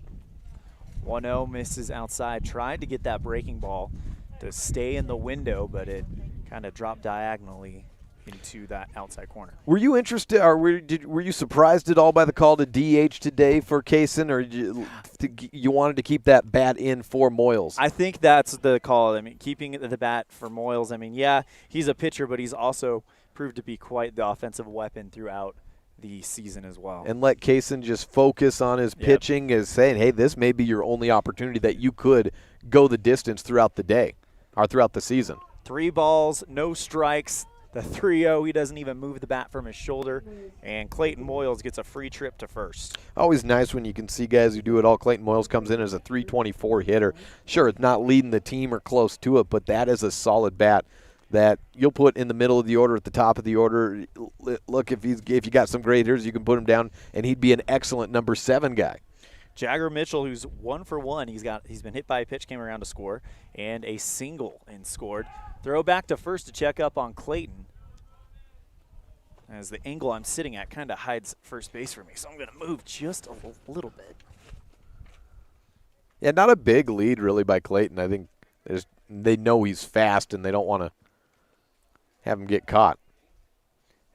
1-0 misses outside. Tried to get that breaking ball to stay in the window, but it kind of drop diagonally into that outside corner. Were you interested, or were you surprised at all by the call to DH today for Kaysen, or you wanted to keep that bat in for Moyles? I think that's the call. I mean, keeping the bat for Moyles. I mean, yeah, he's a pitcher, but he's also proved to be quite the offensive weapon throughout the season as well. And let Kaysen just focus on his pitching, as saying, hey, this may be your only opportunity that you could go the distance throughout the day or throughout the season. 3 balls, no strikes. The 3-0, he doesn't even move the bat from his shoulder. And Clayton Moyles gets a free trip to first. Always nice when you can see guys who do it all. Clayton Moyles comes in as a .324 hitter. Sure, it's not leading the team or close to it, but that is a solid bat that you'll put in the middle of the order, at the top of the order. Look, if you got some great hitters, you can put him down, and he'd be an excellent number 7 guy. Jagger Mitchell, who's 1 for 1, he's been hit by a pitch, came around to score, and a single and scored. Throw back to first to check up on Clayton. As the angle I'm sitting at kind of hides first base for me, so I'm going to move just a little bit. Yeah, not a big lead really by Clayton. I think they know he's fast, and they don't want to have him get caught.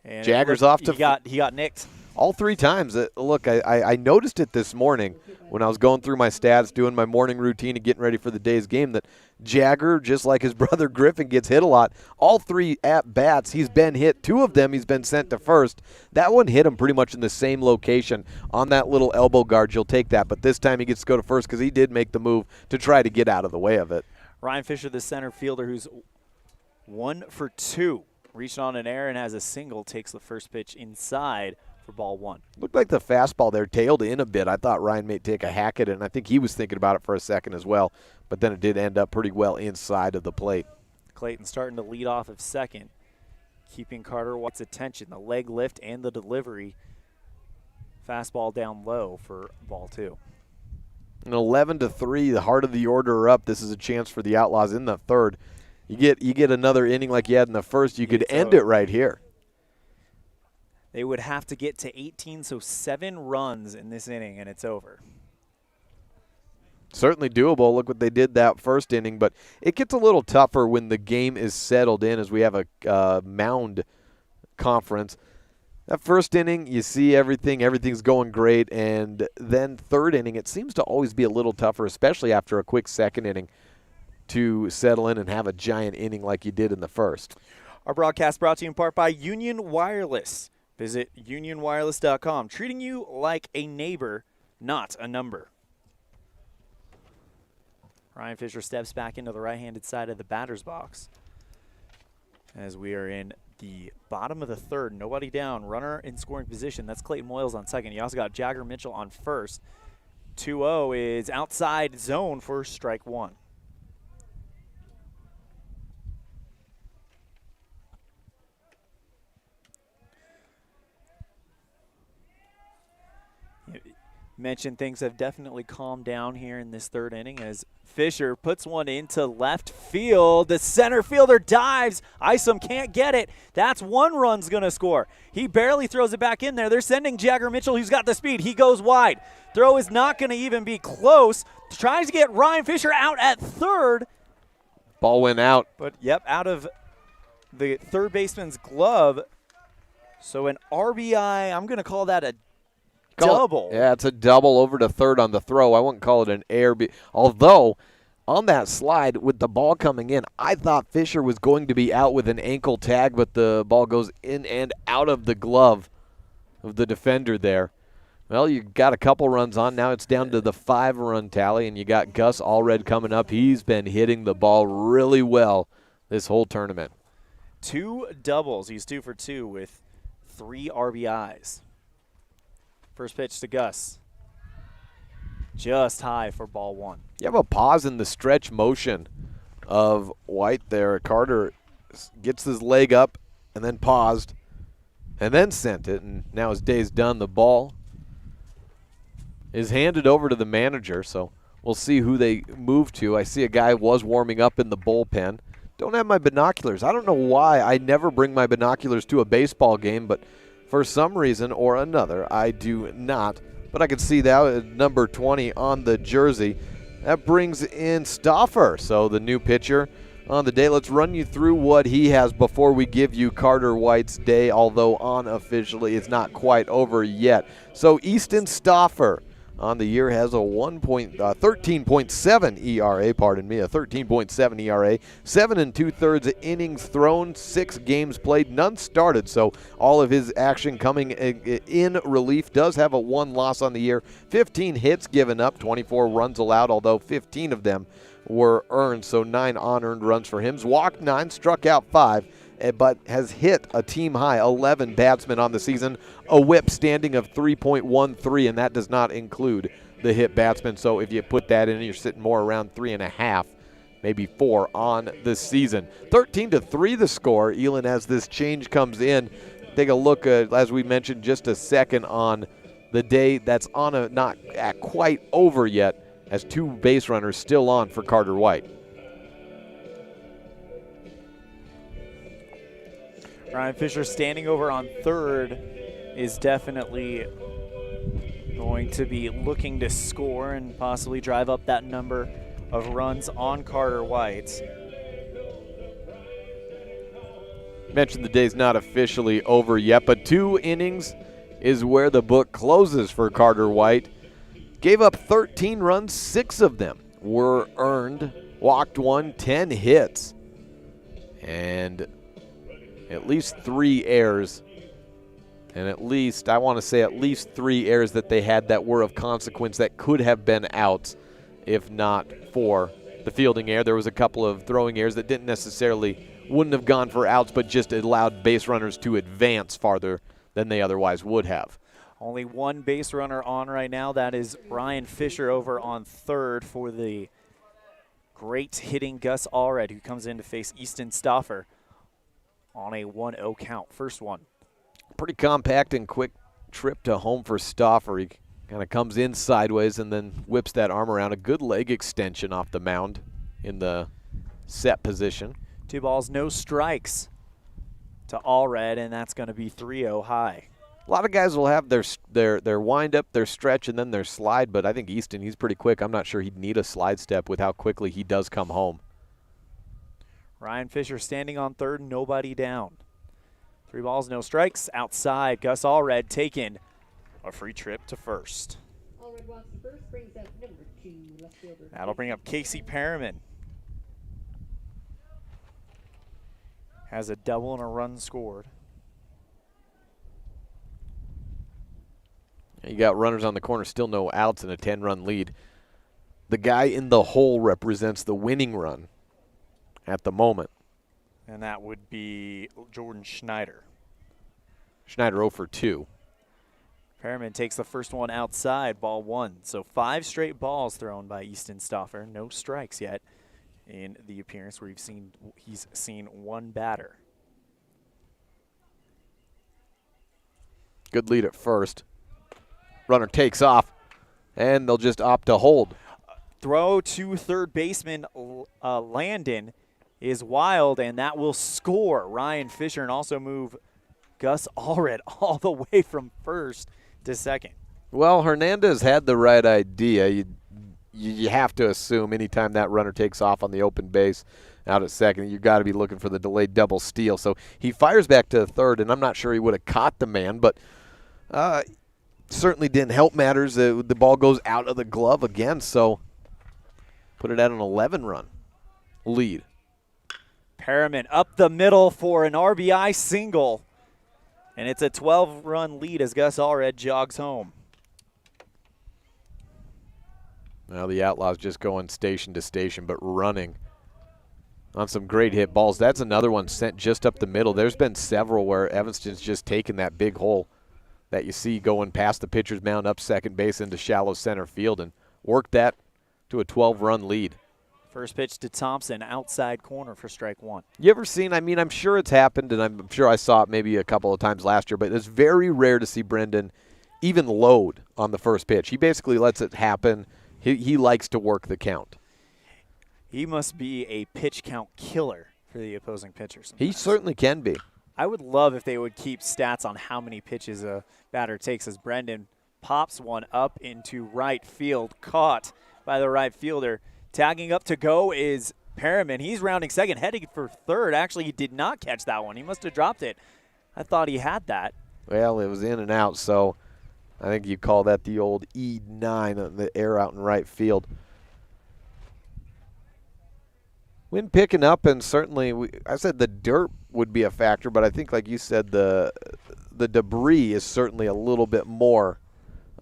And Jagger's off to he got nicked. All 3 times. Look, I noticed it this morning when I was going through my stats, doing my morning routine and getting ready for the day's game, that Jagger, just like his brother Griffin, gets hit a lot. All 3 at-bats, he's been hit. 2 of them, he's been sent to first. That one hit him pretty much in the same location on that little elbow guard. You'll take that. But this time he gets to go to first because he did make the move to try to get out of the way of it. Ryan Fisher, the center fielder, who's 1 for 2. Reached on an error and has a single, takes the first pitch inside for ball 1. Looked like the fastball there tailed in a bit. I thought Ryan may take a hack at it, and I think he was thinking about it for a second as well. But then it did end up pretty well inside of the plate. Clayton starting to lead off of second, keeping Carter White's attention. The leg lift and the delivery. Fastball down low for ball 2. An 11-3, the heart of the order are up. This is a chance for the Outlaws in the third. You get another inning like you had in the first. You could end it right here. They would have to get to 18, so 7 runs in this inning, and it's over. Certainly doable. Look what they did that first inning, but it gets a little tougher when the game is settled in, as we have a mound conference. That first inning, you see everything's going great, and then third inning, it seems to always be a little tougher, especially after a quick second inning, to settle in and have a giant inning like you did in the first. Our broadcast brought to you in part by Union Wireless. Visit unionwireless.com, treating you like a neighbor, not a number. Ryan Fisher steps back into the right-handed side of the batter's box as we are in the bottom of the third. Nobody down, runner in scoring position. That's Clayton Moyles on second. You also got Jagger Mitchell on first. 2-0 is outside zone for strike 1. Mentioned things have definitely calmed down here in this third inning as Fisher puts one into left field. The center fielder dives. Isom can't get it. That's 1 run's going to score. He barely throws it back in there. They're sending Jagger Mitchell, who's got the speed. He goes wide. Throw is not going to even be close. Tries to get Ryan Fisher out at third. Ball went out. But, yep, out of the third baseman's glove. So an RBI, I'm going to call that a double. Yeah, it's a double over to third on the throw. I wouldn't call it an error. Although, on that slide with the ball coming in, I thought Fisher was going to be out with an ankle tag, but the ball goes in and out of the glove of the defender there. Well, you got a couple runs on. Now it's down to the 5-run tally, and you got Gus Allred coming up. He's been hitting the ball really well this whole tournament. 2 doubles. He's 2 for 2 with 3 RBIs. First pitch to Gus. Just high for ball 1. You have a pause in the stretch motion of White there. Carter gets his leg up and then paused and then sent it, and now his day's done. The ball is handed over to the manager, so we'll see who they move to. I see a guy was warming up in the bullpen. Don't have my binoculars. I don't know why I never bring my binoculars to a baseball game, but for some reason or another, I do not. But I can see that number 20 on the jersey. That brings in Stauffer. So the new pitcher on the day. Let's run you through what he has before we give you Carter White's day, although unofficially it's not quite over yet. So Easton Stauffer on the year has a 13.7 ERA, pardon me, a 13.7 ERA, 7 2/3 innings thrown, 6 games played, none started, so all of his action coming in relief. Does have a 1 loss on the year, 15 hits given up, 24 runs allowed, although 15 of them were earned, so 9 unearned runs for him. Walked 9, struck out 5, but has hit a team-high 11 batsmen on the season, a whip standing of 3.13, and that does not include the hit batsmen. So if you put that in, you're sitting more around 3.5, maybe 4 on the season. 13-3 the score. Elan, as this change comes in, take a look, as we mentioned just a second, on the day that's on a not quite over yet, as 2 base runners still on for Carter White. Ryan Fisher standing over on third is definitely going to be looking to score and possibly drive up that number of runs on Carter White. Mentioned the day's not officially over yet, but 2 innings is where the book closes for Carter White. Gave up 13 runs, 6 of them were earned, walked 1, 10 hits, and at least 3 errors, and at least 3 errors that they had that were of consequence that could have been outs if not for the fielding error. There was a couple of throwing errors that wouldn't have gone for outs, but just allowed base runners to advance farther than they otherwise would have. Only 1 base runner on right now. That is Ryan Fisher over on third for the great hitting Gus Allred, who comes in to face Easton Stauffer on a 1-0 count. First one. Pretty compact and quick trip to home for Stauffer. He kind of comes in sideways and then whips that arm around. A good leg extension off the mound in the set position. 2 balls, no strikes to Allred, and that's going to be 3-0 high. A lot of guys will have their wind up, their stretch, and then their slide, but I think Easton, he's pretty quick. I'm not sure he'd need a slide step with how quickly he does come home. Ryan Fisher standing on third, nobody down. 3 balls, no strikes. Outside, Gus Allred taking a free trip to first. Allred walks to first, brings up number 2, left fielder. That'll bring up Casey Perriman. Has a double and a run scored. You got runners on the corner, still no outs, and a 10-run lead. The guy in the hole represents the winning run at the moment. And that would be Jordan Schneider. Schneider 0 for 2. Perriman takes the first one outside, ball 1. So 5 straight balls thrown by Easton Stauffer. No strikes yet in the appearance where he's seen 1 batter. Good lead at first. Runner takes off, and they'll just opt to hold. Throw to third baseman Landon is wild, and that will score Ryan Fisher and also move Gus Allred all the way from first to second. Well, Hernandez had the right idea. You have to assume anytime that runner takes off on the open base out at second, you've got to be looking for the delayed double steal. So he fires back to third, and I'm not sure he would have caught the man, but certainly didn't help matters. The ball goes out of the glove again, so put it at an 11-run lead. Perriman up the middle for an RBI single, and it's a 12-run lead as Gus Allred jogs home. Now the Outlaws just going station to station, but running on some great hit balls. That's another one sent just up the middle. There's been several where Evanston's just taken that big hole that you see going past the pitcher's mound up second base into shallow center field and worked that to a 12-run lead. First pitch to Thompson, outside corner for strike 1. You ever seen, I'm sure it's happened, and I'm sure I saw it maybe a couple of times last year, but it's very rare to see Brendan even load on the first pitch. He basically lets it happen. He likes to work the count. He must be a pitch count killer for the opposing pitchers. He certainly can be. I would love if they would keep stats on how many pitches a batter takes as Brendan pops one up into right field, caught by the right fielder. Tagging up to go is Perriman. He's rounding second, heading for third. Actually, he did not catch that one. He must have dropped it. I thought he had that. Well, it was in and out, so I think you call that the old E9, the air out in right field. Wind picking up, and certainly, I said the dirt would be a factor, but I think, like you said, the debris is certainly a little bit more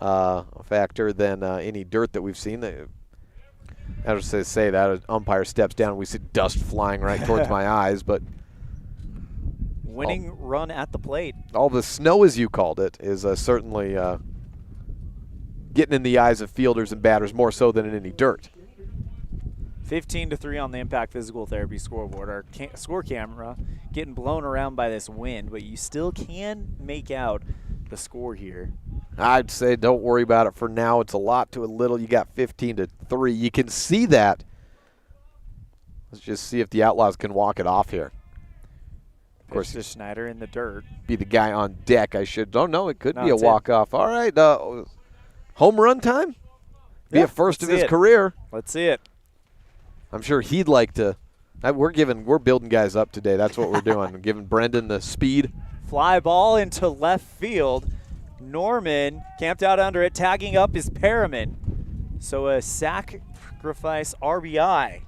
a factor than any dirt that we've seen. I was going to say that an umpire steps down, we see dust flying right towards my eyes, but winning run at the plate. All the snow, as you called it, is certainly getting in the eyes of fielders and batters more so than in any dirt. 15-3 on the Impact Physical Therapy scoreboard. Our score camera getting blown around by this wind, but you still can make out the score here. I'd say don't worry about it for now. It's a lot to a little. You got 15-3. You can see that. Let's just see if the Outlaws can walk it off here. Of course, to Schneider in the dirt. Be the guy on deck. It could be a walk-off. All right, home run time? Be a first of his career. Let's see it. I'm sure he'd like to. We're building guys up today. That's what we're doing. We're giving Brendan the speed. Fly ball into left field. Norman camped out under it, tagging up is Perriman. So a sacrifice RBI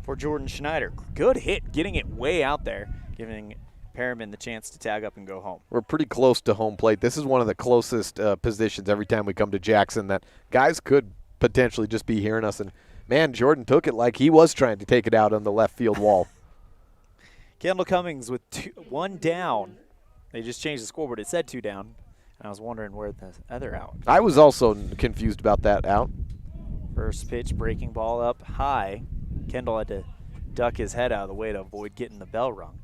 for Jordan Schneider. Good hit, getting it way out there, giving Perriman the chance to tag up and go home. We're pretty close to home plate. This is one of the closest positions every time we come to Jackson that guys could potentially just be hearing us. And, man, Jordan took it like he was trying to take it out on the left field wall. Kendall Cummings with one down. They just changed the scoreboard. It said 2 down. And I was wondering where the other out. I was also confused about that out. First pitch, breaking ball up high. Kendall had to duck his head out of the way to avoid getting the bell rung.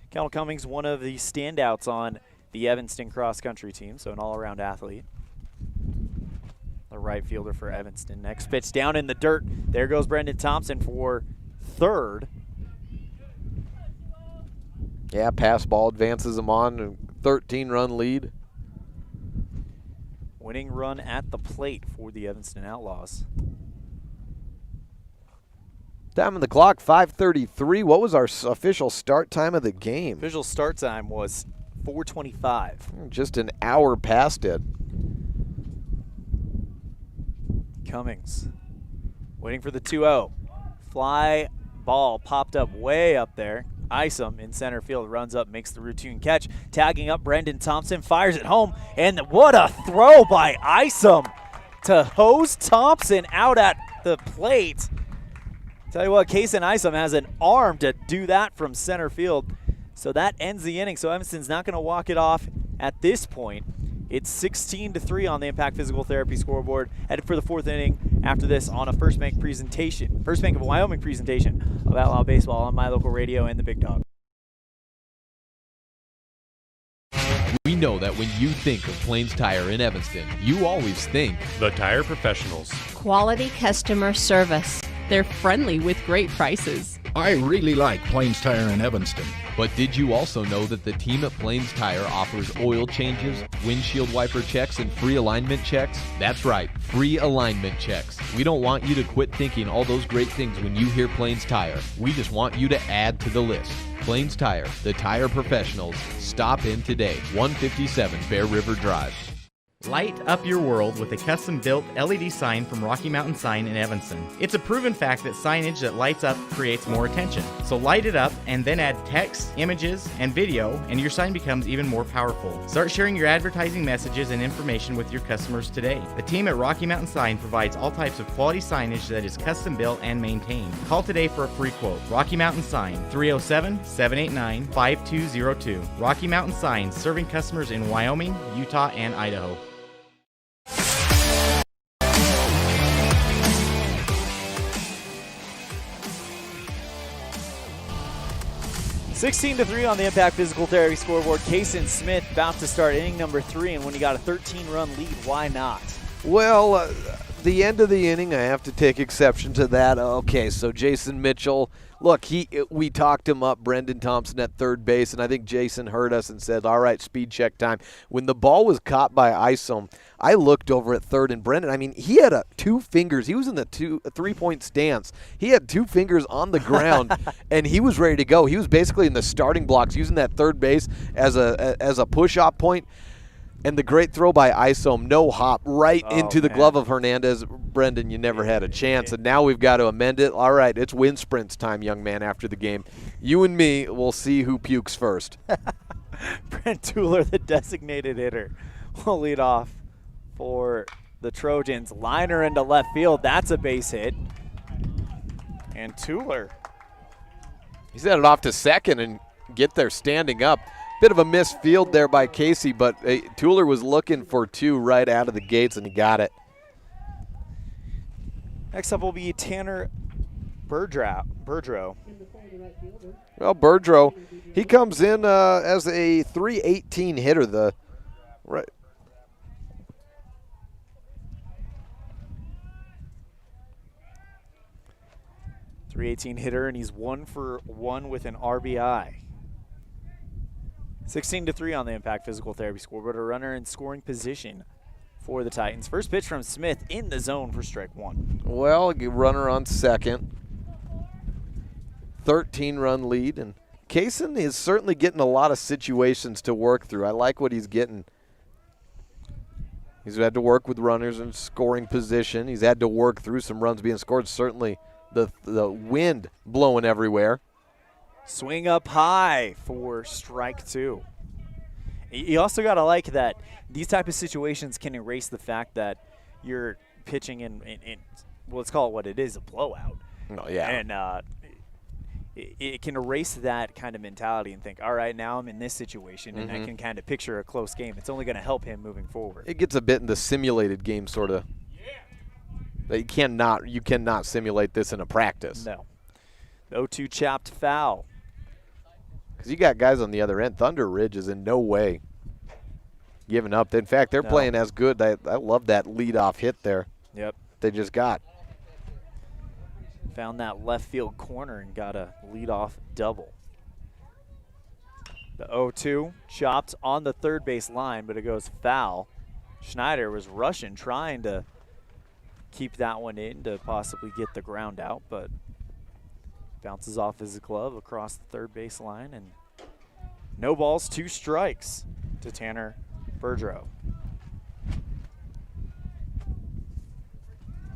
Kendall Cummings, one of the standouts on the Evanston cross-country team, so an all-around athlete. The right fielder for Evanston. Next pitch down in the dirt. There goes Brendan Thompson for third. Yeah, pass ball advances him on a 13-run lead. Winning run at the plate for the Evanston Outlaws. Time on the clock, 5:33. What was our official start time of the game? Official start time was 4:25. Just an hour past it. Cummings waiting for the 2-0. Fly ball popped up way up there. Isom in center field runs up, makes the routine catch. Tagging up Brendan Thompson, fires it home, and what a throw by Isom to hose Thompson out at the plate. Tell you what, Kason Isom has an arm to do that from center field. So that ends the inning. So Evanston's not going to walk it off at this point. It's 16-3 on the Impact Physical Therapy scoreboard. Headed for the 4th inning after this on a First Bank presentation. First Bank of Wyoming presentation of Outlaw Baseball on My Local Radio and the Big Dog. We know that when you think of Plains Tire in Evanston, you always think The Tire Professionals. Quality customer service. They're friendly with great prices. I really like Plains Tire in Evanston. But did you also know that the team at Plains Tire offers oil changes, windshield wiper checks, and free alignment checks? That's right, free alignment checks. We don't want you to quit thinking all those great things when you hear Plains Tire. We just want you to add to the list. Plains Tire, the tire professionals. Stop in today, 157 Bear River Drive. Light up your world with a custom-built LED sign from Rocky Mountain Sign in Evanston. It's a proven fact that signage that lights up creates more attention. So light it up and then add text, images, and video, and your sign becomes even more powerful. Start sharing your advertising messages and information with your customers today. The team at Rocky Mountain Sign provides all types of quality signage that is custom-built and maintained. Call today for a free quote. Rocky Mountain Sign, 307-789-5202. Rocky Mountain Sign, serving customers in Wyoming, Utah, and Idaho. 16-3 on the Impact Physical Therapy scoreboard. Kason Smith about to start inning number 3, and when you got a 13-run lead, why not? Well, the end of the inning, I have to take exception to that. Okay, so Jason Mitchell, look, we talked him up, Brendan Thompson at third base, and I think Jason heard us and said, all right, speed check time. When the ball was caught by Isom, I looked over at third, and Brendan, I mean, he had 2 fingers. He was in the 3-point stance. He had 2 fingers on the ground, and he was ready to go. He was basically in the starting blocks using that third base as a push-off point. And the great throw by Isom, no hop, right into the glove of Hernandez. Brendan, you never had a chance, and now we've got to amend it. All right, it's wind sprints time, young man, after the game. You and me will see who pukes first. Brent Tueller, the designated hitter, will lead off for the Trojans. Liner into left field. That's a base hit. And Tueller. He's headed off to second and get there standing up. Bit of a missed field there by Casey, but Tueller was looking for 2 right out of the gates, and he got it. Next up will be Tanner Burdrow. Well, Burdrow, he comes in as a 318 hitter. The right. .318 hitter, and he's 1 for 1 with an RBI. 16-3 on the Impact Physical Therapy scoreboard. A runner in scoring position for the Titans. First pitch from Smith in the zone for strike 1. Well, runner on second. 13-run lead, and Kaysen is certainly getting a lot of situations to work through. I like what he's getting. He's had to work with runners in scoring position. He's had to work through some runs being scored. Certainly the wind blowing everywhere. Swing up high for strike 2. You also got to like that these type of situations can erase the fact that you're pitching in well, let's call it what it is, a blowout. Oh, yeah. And it can erase that kind of mentality and think, all right, now I'm in this situation, and I can kind of picture a close game. It's only going to help him moving forward. It gets a bit in the simulated game, sort of. You cannot simulate this in a practice. No. 0-2 chopped foul. Because you got guys on the other end. Thunder Ridge is in no way giving up. In fact, they're playing as good. I love that leadoff hit there. Yep. They just got. Found that left field corner and got a leadoff double. The 0-2 chopped on the third base line, but it goes foul. Schneider was rushing, trying to keep that one in to possibly get the ground out, but bounces off his glove across the third base line, and no balls, 2 strikes to Tanner Burdrow.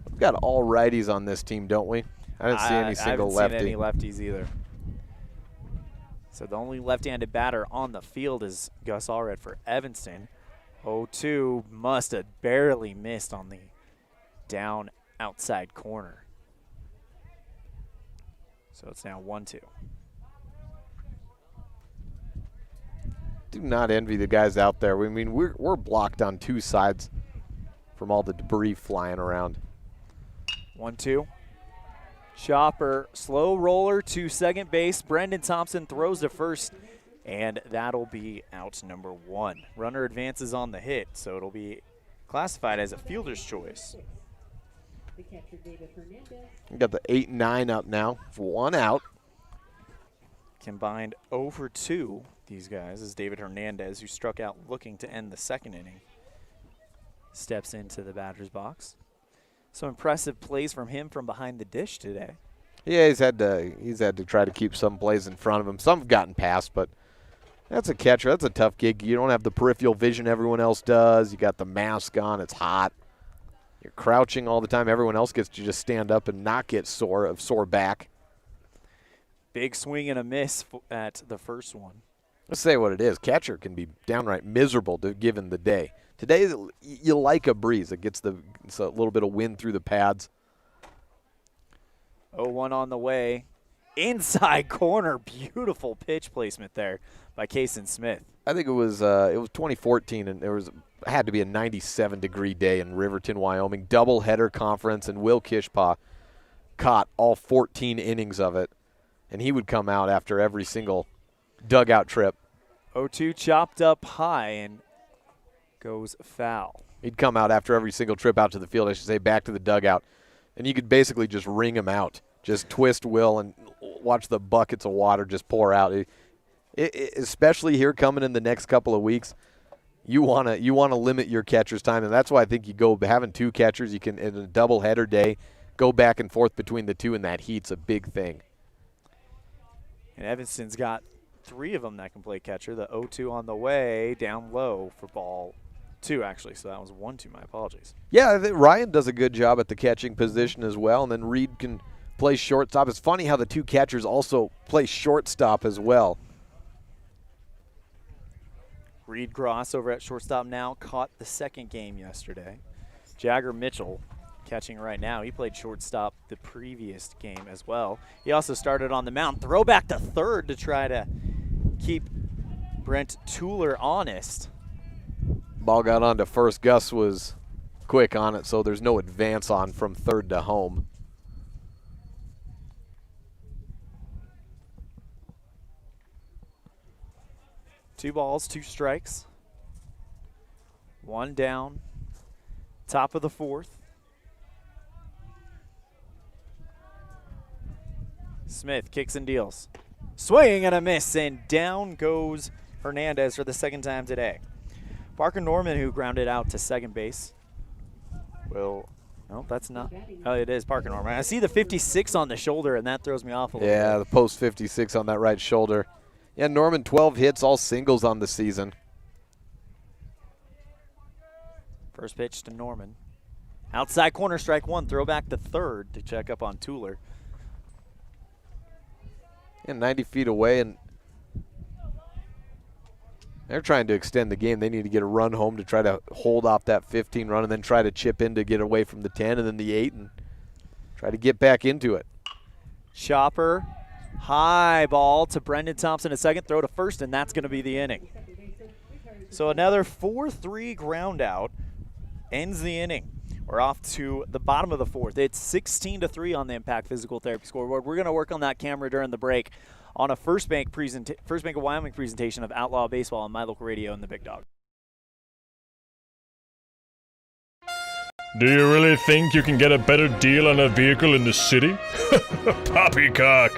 We've got all righties on this team, don't we? I didn't see any single lefty. I haven't seen any lefties either. So the only left-handed batter on the field is Gus Allred for Evanston. 0-2 must have barely missed on the down outside corner. So it's now 1-2. Do not envy the guys out there. I mean, we're blocked on 2 sides from all the debris flying around. 1-2. Chopper, slow roller to second base. Brendan Thompson throws to first, and that'll be out number 1. Runner advances on the hit, so it'll be classified as a fielder's choice. The catcher, David Hernandez. We got the 8-9 up now for 1 out. Combined 0 for 2, these guys, is David Hernandez, who struck out looking to end the second inning. Steps into the batter's box. Some impressive plays from him from behind the dish today. Yeah, he's had to try to keep some plays in front of him. Some have gotten past, but that's a catcher. That's a tough gig. You don't have the peripheral vision everyone else does. You got the mask on. It's hot. You're crouching all the time. Everyone else gets to just stand up and not get sore back. Big swing and a miss at the first one. Let's say what it is. Catcher can be downright miserable given the day. Today, you like a breeze. It's a little bit of wind through the pads. 0-1 on the way. Inside corner. Beautiful pitch placement there by Kaysen Smith. I think it was 2014, and had to be a 97-degree day in Riverton, Wyoming. Doubleheader conference, and Will Kishpaw caught all 14 innings of it, and he would come out after every single dugout trip. 0-2 chopped up high, and goes foul. He'd come out after every single trip out to the field, I should say, back to the dugout, and you could basically just wring him out. Just twist Will and watch the buckets of water just pour out. Especially here coming in the next couple of weeks, you want to limit your catcher's time, and that's why I think you go having 2 catchers. You can, in a doubleheader day, go back and forth between the 2, and that heat's a big thing. And Evanston's got 3 of them that can play catcher. The 0-2 on the way, down low for ball 2, actually. So that was 1-2, my apologies. Yeah, Ryan does a good job at the catching position as well, and then Reed can play shortstop. It's funny how the 2 catchers also play shortstop as well. Reed Gross over at shortstop now, caught the 2nd game yesterday. Jagger Mitchell catching right now. He played shortstop the previous game as well. He also started on the mound. Throw back to third to try to keep Brent Tueller honest. Ball got on to first. Gus was quick on it, so there's no advance on from third to home. Two balls, 2 strikes. 1 down. Top of the 4th. Smith kicks and deals. Swing and a miss, and down goes Hernandez for the 2nd time today. Parker Norman, who grounded out to second base, will. No, that's not. Oh, it is Parker Norman. I see the 56 on the shoulder, and that throws me off a little bit. Yeah, the post 56 on that right shoulder. Yeah, Norman, 12 hits, all singles on the season. First pitch to Norman. Outside corner, strike 1. Throw back to third to check up on Tueller. And 90 feet away, and they're trying to extend the game. They need to get a run home to try to hold off that 15 run and then try to chip in to get away from the 10 and then the 8 and try to get back into it. Chopper, high ball to Brendan Thompson, a second throw to first, and that's going to be the inning. So another 4-3 ground out ends the inning. We're off to the bottom of the 4th. It's 16-3 on the Impact Physical Therapy scoreboard. We're going to work on that camera during the break on a First Bank of Wyoming presentation of Outlaw Baseball on My Local Radio and the Big Dog. Do you really think you can get a better deal on a vehicle in the city? Poppycock!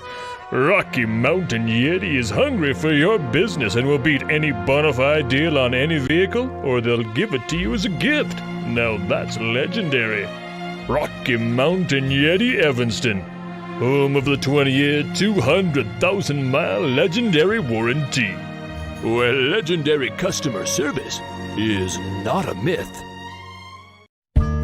Rocky Mountain Yeti is hungry for your business and will beat any bona fide deal on any vehicle, or they'll give it to you as a gift. Now that's legendary. Rocky Mountain Yeti Evanston, home of the 20-year, 200,000-mile legendary warranty, where legendary customer service is not a myth.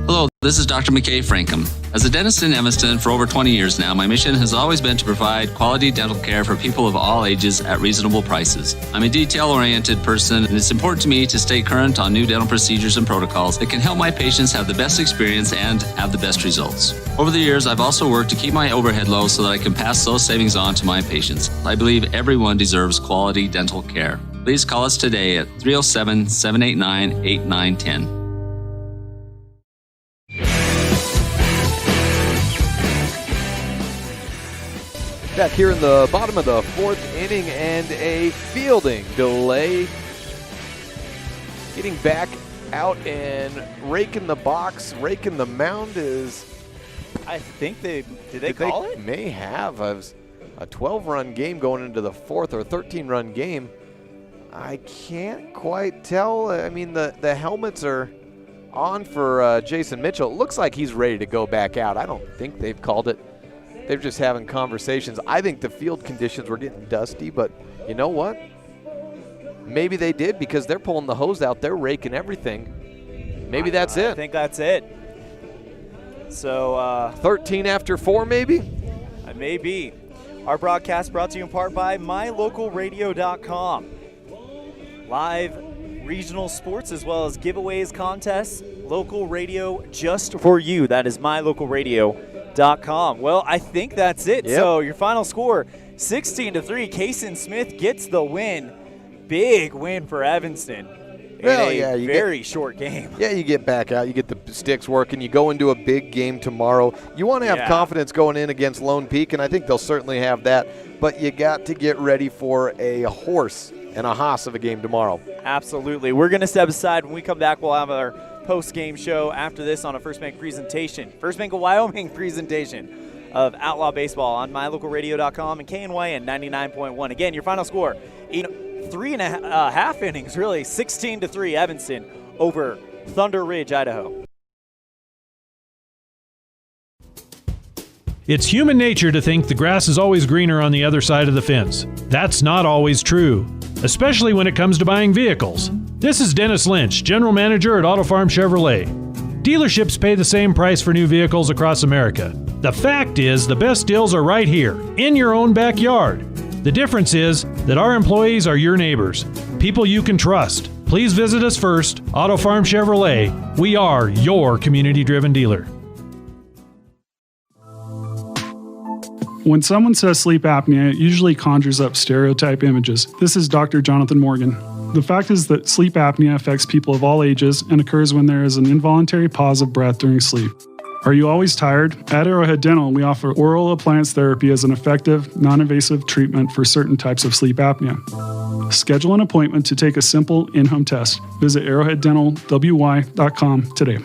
Hello, this is Dr. McKay Frankham. As a dentist in Evanston for over 20 years now, my mission has always been to provide quality dental care for people of all ages at reasonable prices. I'm a detail-oriented person, and it's important to me to stay current on new dental procedures and protocols that can help my patients have the best experience and have the best results. Over the years, I've also worked to keep my overhead low so that I can pass those savings on to my patients. I believe everyone deserves quality dental care. Please call us today at 307-789-8910. Back here in the bottom of the 4th inning and a fielding delay. Getting back out and raking the box, raking the mound is... I think did they call it? May have. A 12-run game going into the 4th, or a 13-run game. I can't quite tell. I mean, the helmets are on for Jason Mitchell. It looks like he's ready to go back out. I don't think they've called it. They're just having conversations. I think the field conditions were getting dusty, but you know what? Maybe they did, because they're pulling the hose out. They're raking everything. Maybe that's it. I think that's it. So 13 after 4, maybe? Maybe. Our broadcast brought to you in part by MyLocalRadio.com. Live regional sports as well as giveaways, contests, local radio just for you. That is MyLocalRadio.com. Well, I think that's it. Yep. So your final score, 16-3. Kason Smith gets the win. Big win for Evanston. Well, in a very short game. Yeah, you get back out. You get the sticks working. You go into a big game tomorrow. You want to have confidence going in against Lone Peak, and I think they'll certainly have that. But you got to get ready for a horse and a hoss of a game tomorrow. Absolutely. We're going to step aside. When we come back, we'll have our post-game show after this on a First Bank presentation. First Bank of Wyoming presentation of Outlaw Baseball on mylocalradio.com and KNYN 99.1. Again, your final score in 3.5 innings, really, 16-3 Evanston over Thunder Ridge, Idaho. It's human nature to think the grass is always greener on the other side of the fence. That's not always true, especially when it comes to buying vehicles. This is Dennis Lynch, General Manager at Auto Farm Chevrolet. Dealerships pay the same price for new vehicles across America. The fact is, the best deals are right here, in your own backyard. The difference is that our employees are your neighbors, people you can trust. Please visit us first, Auto Farm Chevrolet. We are your community-driven dealer. When someone says sleep apnea, it usually conjures up stereotype images. This is Dr. Jonathan Morgan. The fact is that sleep apnea affects people of all ages and occurs when there is an involuntary pause of breath during sleep. Are you always tired? At Arrowhead Dental, we offer oral appliance therapy as an effective, non-invasive treatment for certain types of sleep apnea. Schedule an appointment to take a simple in-home test. Visit arrowheaddentalwy.com today.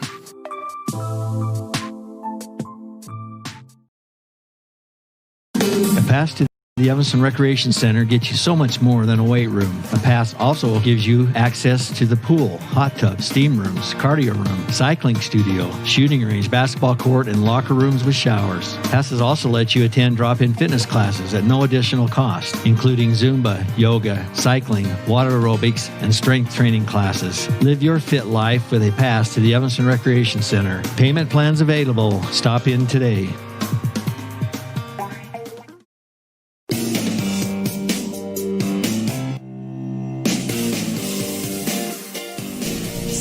A pass to the Evanston Recreation Center gets you so much more than a weight room. A pass also gives you access to the pool, hot tub, steam rooms, cardio room, cycling studio, shooting range, basketball court, and locker rooms with showers. Passes also let you attend drop-in fitness classes at no additional cost, including Zumba, yoga, cycling, water aerobics, and strength training classes. Live your fit life with a pass to the Evanston Recreation Center. Payment plans available. Stop in today.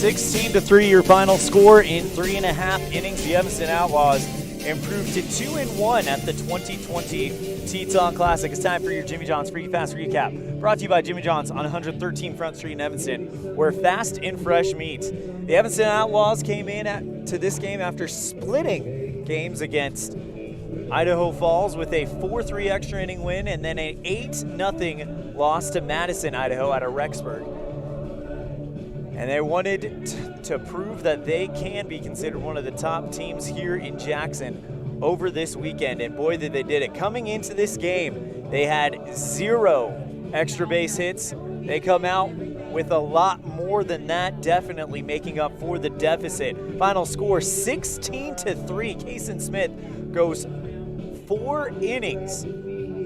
16-3 your final score in 3.5 innings. The Evanston Outlaws improved to 2-1 at the 2020 Teton Classic. It's time for your Jimmy John's Free Fast Recap. Brought to you by Jimmy John's on 113 Front Street in Evanston, where fast and fresh meats. The Evanston Outlaws came in to this game after splitting games against Idaho Falls with a 4-3 extra inning win and then an 8-0 loss to Madison, Idaho out of Rexburg. And they wanted to prove that they can be considered one of the top teams here in Jackson over this weekend. And boy, did they did it. Coming into this game, they had 0 extra base hits. They come out with a lot more than that, definitely making up for the deficit. Final score 16-3. Kason Smith goes 4 innings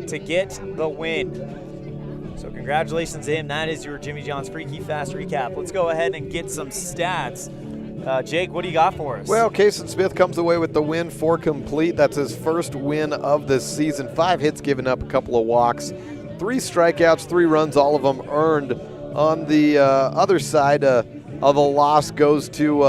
to get the win. So congratulations to him. That is your Jimmy John's Freaky Fast Recap. Let's go ahead and get some stats. Jake, what do you got for us? Well, Kason Smith comes away with the win, 4 complete. That's his first win of this season. 5 hits given up, a couple of walks, 3 strikeouts, 3 runs, all of them earned. On the other side of the loss goes to,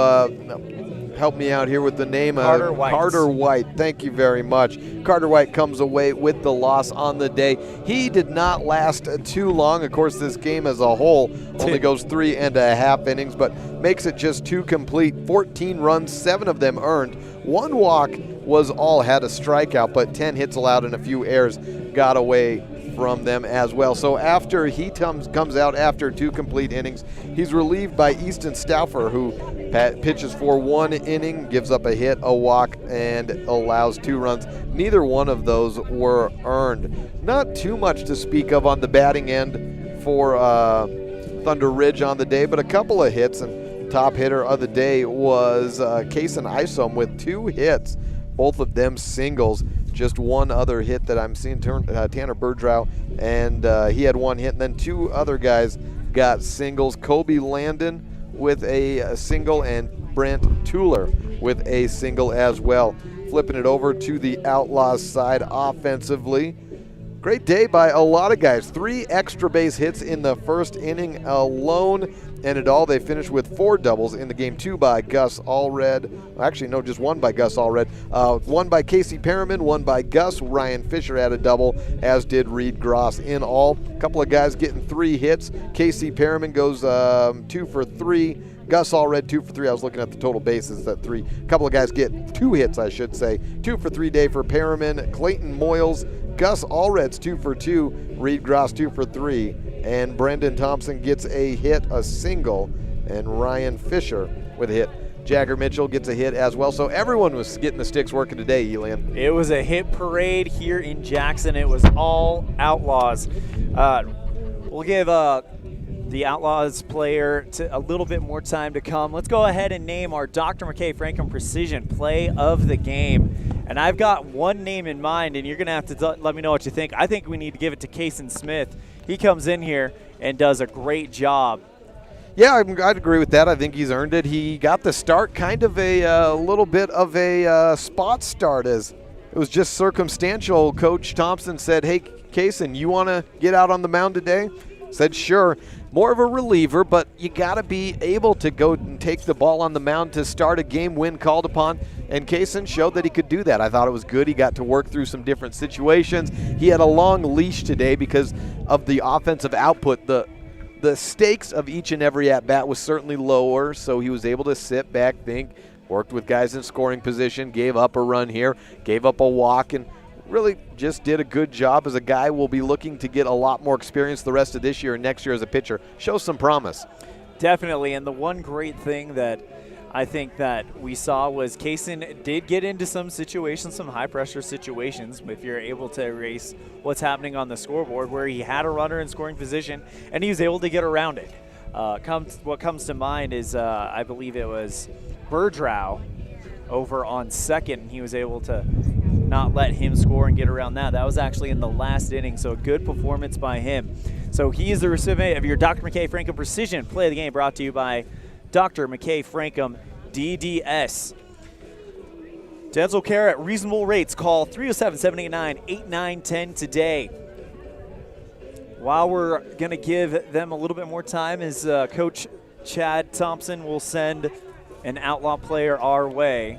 help me out here with the name. Carter White. Carter White, thank you very much. Carter White comes away with the loss on the day. He did not last too long. Of course, this game as a whole only goes 3.5 innings, but makes it just 2 complete, 14 runs, 7 of them earned. 1 walk was all had a strikeout, but 10 hits allowed and a few errors got away from them as well. So after he comes out after 2 complete innings, he's relieved by Easton Stauffer, who pitches for 1 inning, gives up a hit, a walk, and allows 2 runs. Neither one of those were earned. Not too much to speak of on the batting end for Thunder Ridge on the day, but a couple of hits, and top hitter of the day was Kason Isom with 2 hits, both of them singles. Just 1 other hit that I'm seeing, Tanner Berdrau, and he had 1 hit, and then 2 other guys got singles. Kobe Landon with a single, and Brent Tueller with a single as well. Flipping it over to the Outlaws side offensively. Great day by a lot of guys. 3 extra base hits in the first inning alone, and in all they finished with 4 doubles in the game. 2 by Gus Allred. Actually, no, just 1 by Gus Allred. 1 by Casey Perriman, 1 by Gus. Ryan Fisher had a double, as did Reed Gross. In all, a couple of guys getting 3 hits. Casey Perriman goes 2 for 3. Gus Allred 2 for 3. I was looking at the total bases at 3. A couple of guys get 2 hits, I should say. 2 for 3 day for Perriman. Clayton Moyles Gus Allred's 2 for 2, Reed Gross 2 for 3, and Brendan Thompson gets a hit, a single, and Ryan Fisher with a hit. Jagger Mitchell gets a hit as well. So everyone was getting the sticks working today, Elan. It was a hit parade here in Jackson. It was all Outlaws. We'll give the Outlaws player a little bit more time to come. Let's go ahead and name our Dr. McKay Franklin Precision Play of the Game. And I've got one name in mind, and you're going to have to let me know what you think. I think we need to give it to Kason Smith. He comes in here and does a great job. Yeah, I'd agree with that. I think he's earned it. He got the start, kind of a little bit of a spot start, as it was just circumstantial. Coach Thompson said, hey, Kason, you want to get out on the mound today? Said, sure. More of a reliever, but you got to be able to go and take the ball on the mound to start a game when called upon, and Kason showed that he could do that. I thought it was good. He got to work through some different situations. He had a long leash today because of the offensive output. The stakes of each and every at-bat was certainly lower, so he was able to sit back, think, worked with guys in scoring position, gave up a run here, gave up a walk, and really just did a good job as a guy will be looking to get a lot more experience the rest of this year and next year as a pitcher. Shows some promise. Definitely, and the one great thing that I think that we saw was Kason did get into some situations, some high-pressure situations, if you're able to erase what's happening on the scoreboard, where he had a runner in scoring position, and he was able to get around it. What comes to mind is I believe it was Berdrau over on second, and he was able to not let him score and get around that. That was actually in the last inning, so a good performance by him. So he is the recipient of your Dr. McKay Franklin Precision Play of the Game, brought to you by Dr. McKay Frankum DDS. Dental care at reasonable rates. Call 307-789-8910 today. While we're going to give them a little bit more time, as Coach Chad Thompson will send an Outlaw player our way.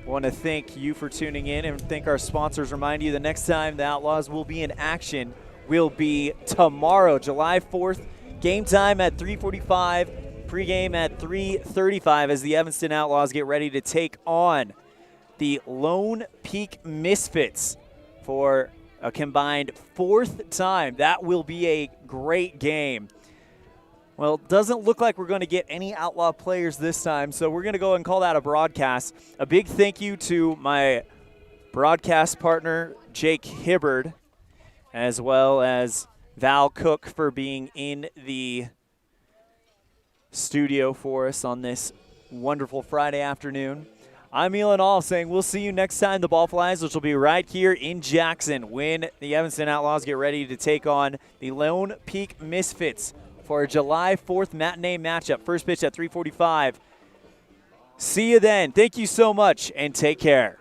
I want to thank you for tuning in and thank our sponsors. Remind you the next time the Outlaws will be in action will be tomorrow, July 4th. Game time at 3:45. Pregame at 3:35 as the Evanston Outlaws get ready to take on the Lone Peak Misfits for a combined 4th time. That will be a great game. Well, it doesn't look like we're going to get any Outlaw players this time, so we're going to go and call that a broadcast. A big thank you to my broadcast partner, Jake Hibbard, as well as Val Cook for being in the studio for us on this wonderful Friday afternoon. I'm Elan All saying we'll see you next time the ball flies, which will be right here in Jackson when the Evanston Outlaws get ready to take on the Lone Peak Misfits for a July 4th matinee matchup. First pitch at 3:45. See you then. Thank you so much and take care.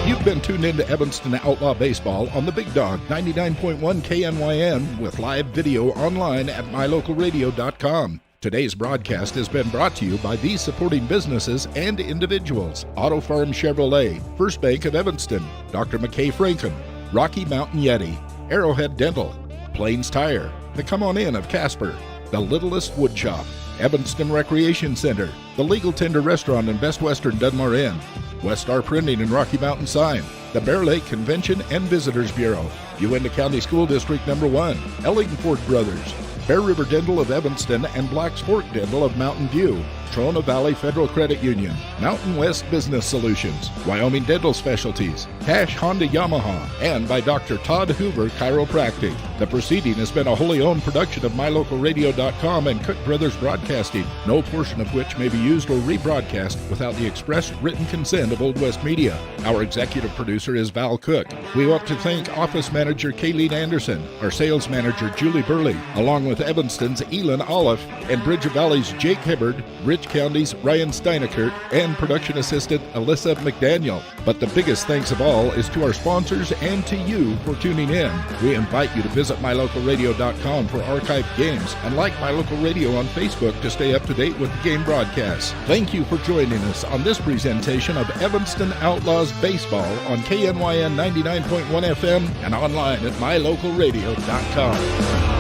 You've been tuned into Evanston Outlaw Baseball on the Big Dog 99.1 KNYN with live video online at mylocalradio.com. Today's broadcast has been brought to you by these supporting businesses and individuals: Auto Farm Chevrolet, First Bank of Evanston, Dr. McKay Frankum, Rocky Mountain Yeti, Arrowhead Dental, Plains Tire, the Come On In of Casper, the Littlest Wood Shop, Evanston Recreation Center, the Legal Tender Restaurant in Best Western Dunmore Inn, West Star Printing and Rocky Mountain Sign, the Bear Lake Convention and Visitors Bureau, Uinta County School District No. 1, Ellingford Brothers, Bear River Dental of Evanston and Black's Fork Dental of Mountain View, Trona Valley Federal Credit Union, Mountain West Business Solutions, Wyoming Dental Specialties, Cash Honda Yamaha, and by Dr. Todd Hoover Chiropractic. The proceeding has been a wholly owned production of MyLocalRadio.com and Cook Brothers Broadcasting, no portion of which may be used or rebroadcast without the express written consent of Old West Media. Our executive producer is Val Cook. We want to thank Office Manager Kayleen Anderson, our Sales Manager Julie Burley, along with Evanston's Elan OLLIFF, and Bridger Valley's Jake Hibbard, Rich County's Ryan Steinekert, and production assistant Alyssa McDaniel. But the biggest thanks of all is to our sponsors and to you for tuning in. We invite you to visit mylocalradio.com for archived games and like My Local Radio on Facebook to stay up to date with the game broadcasts. Thank you for joining us on this presentation of Evanston Outlaws Baseball on KNYN 99.1 FM and online at mylocalradio.com.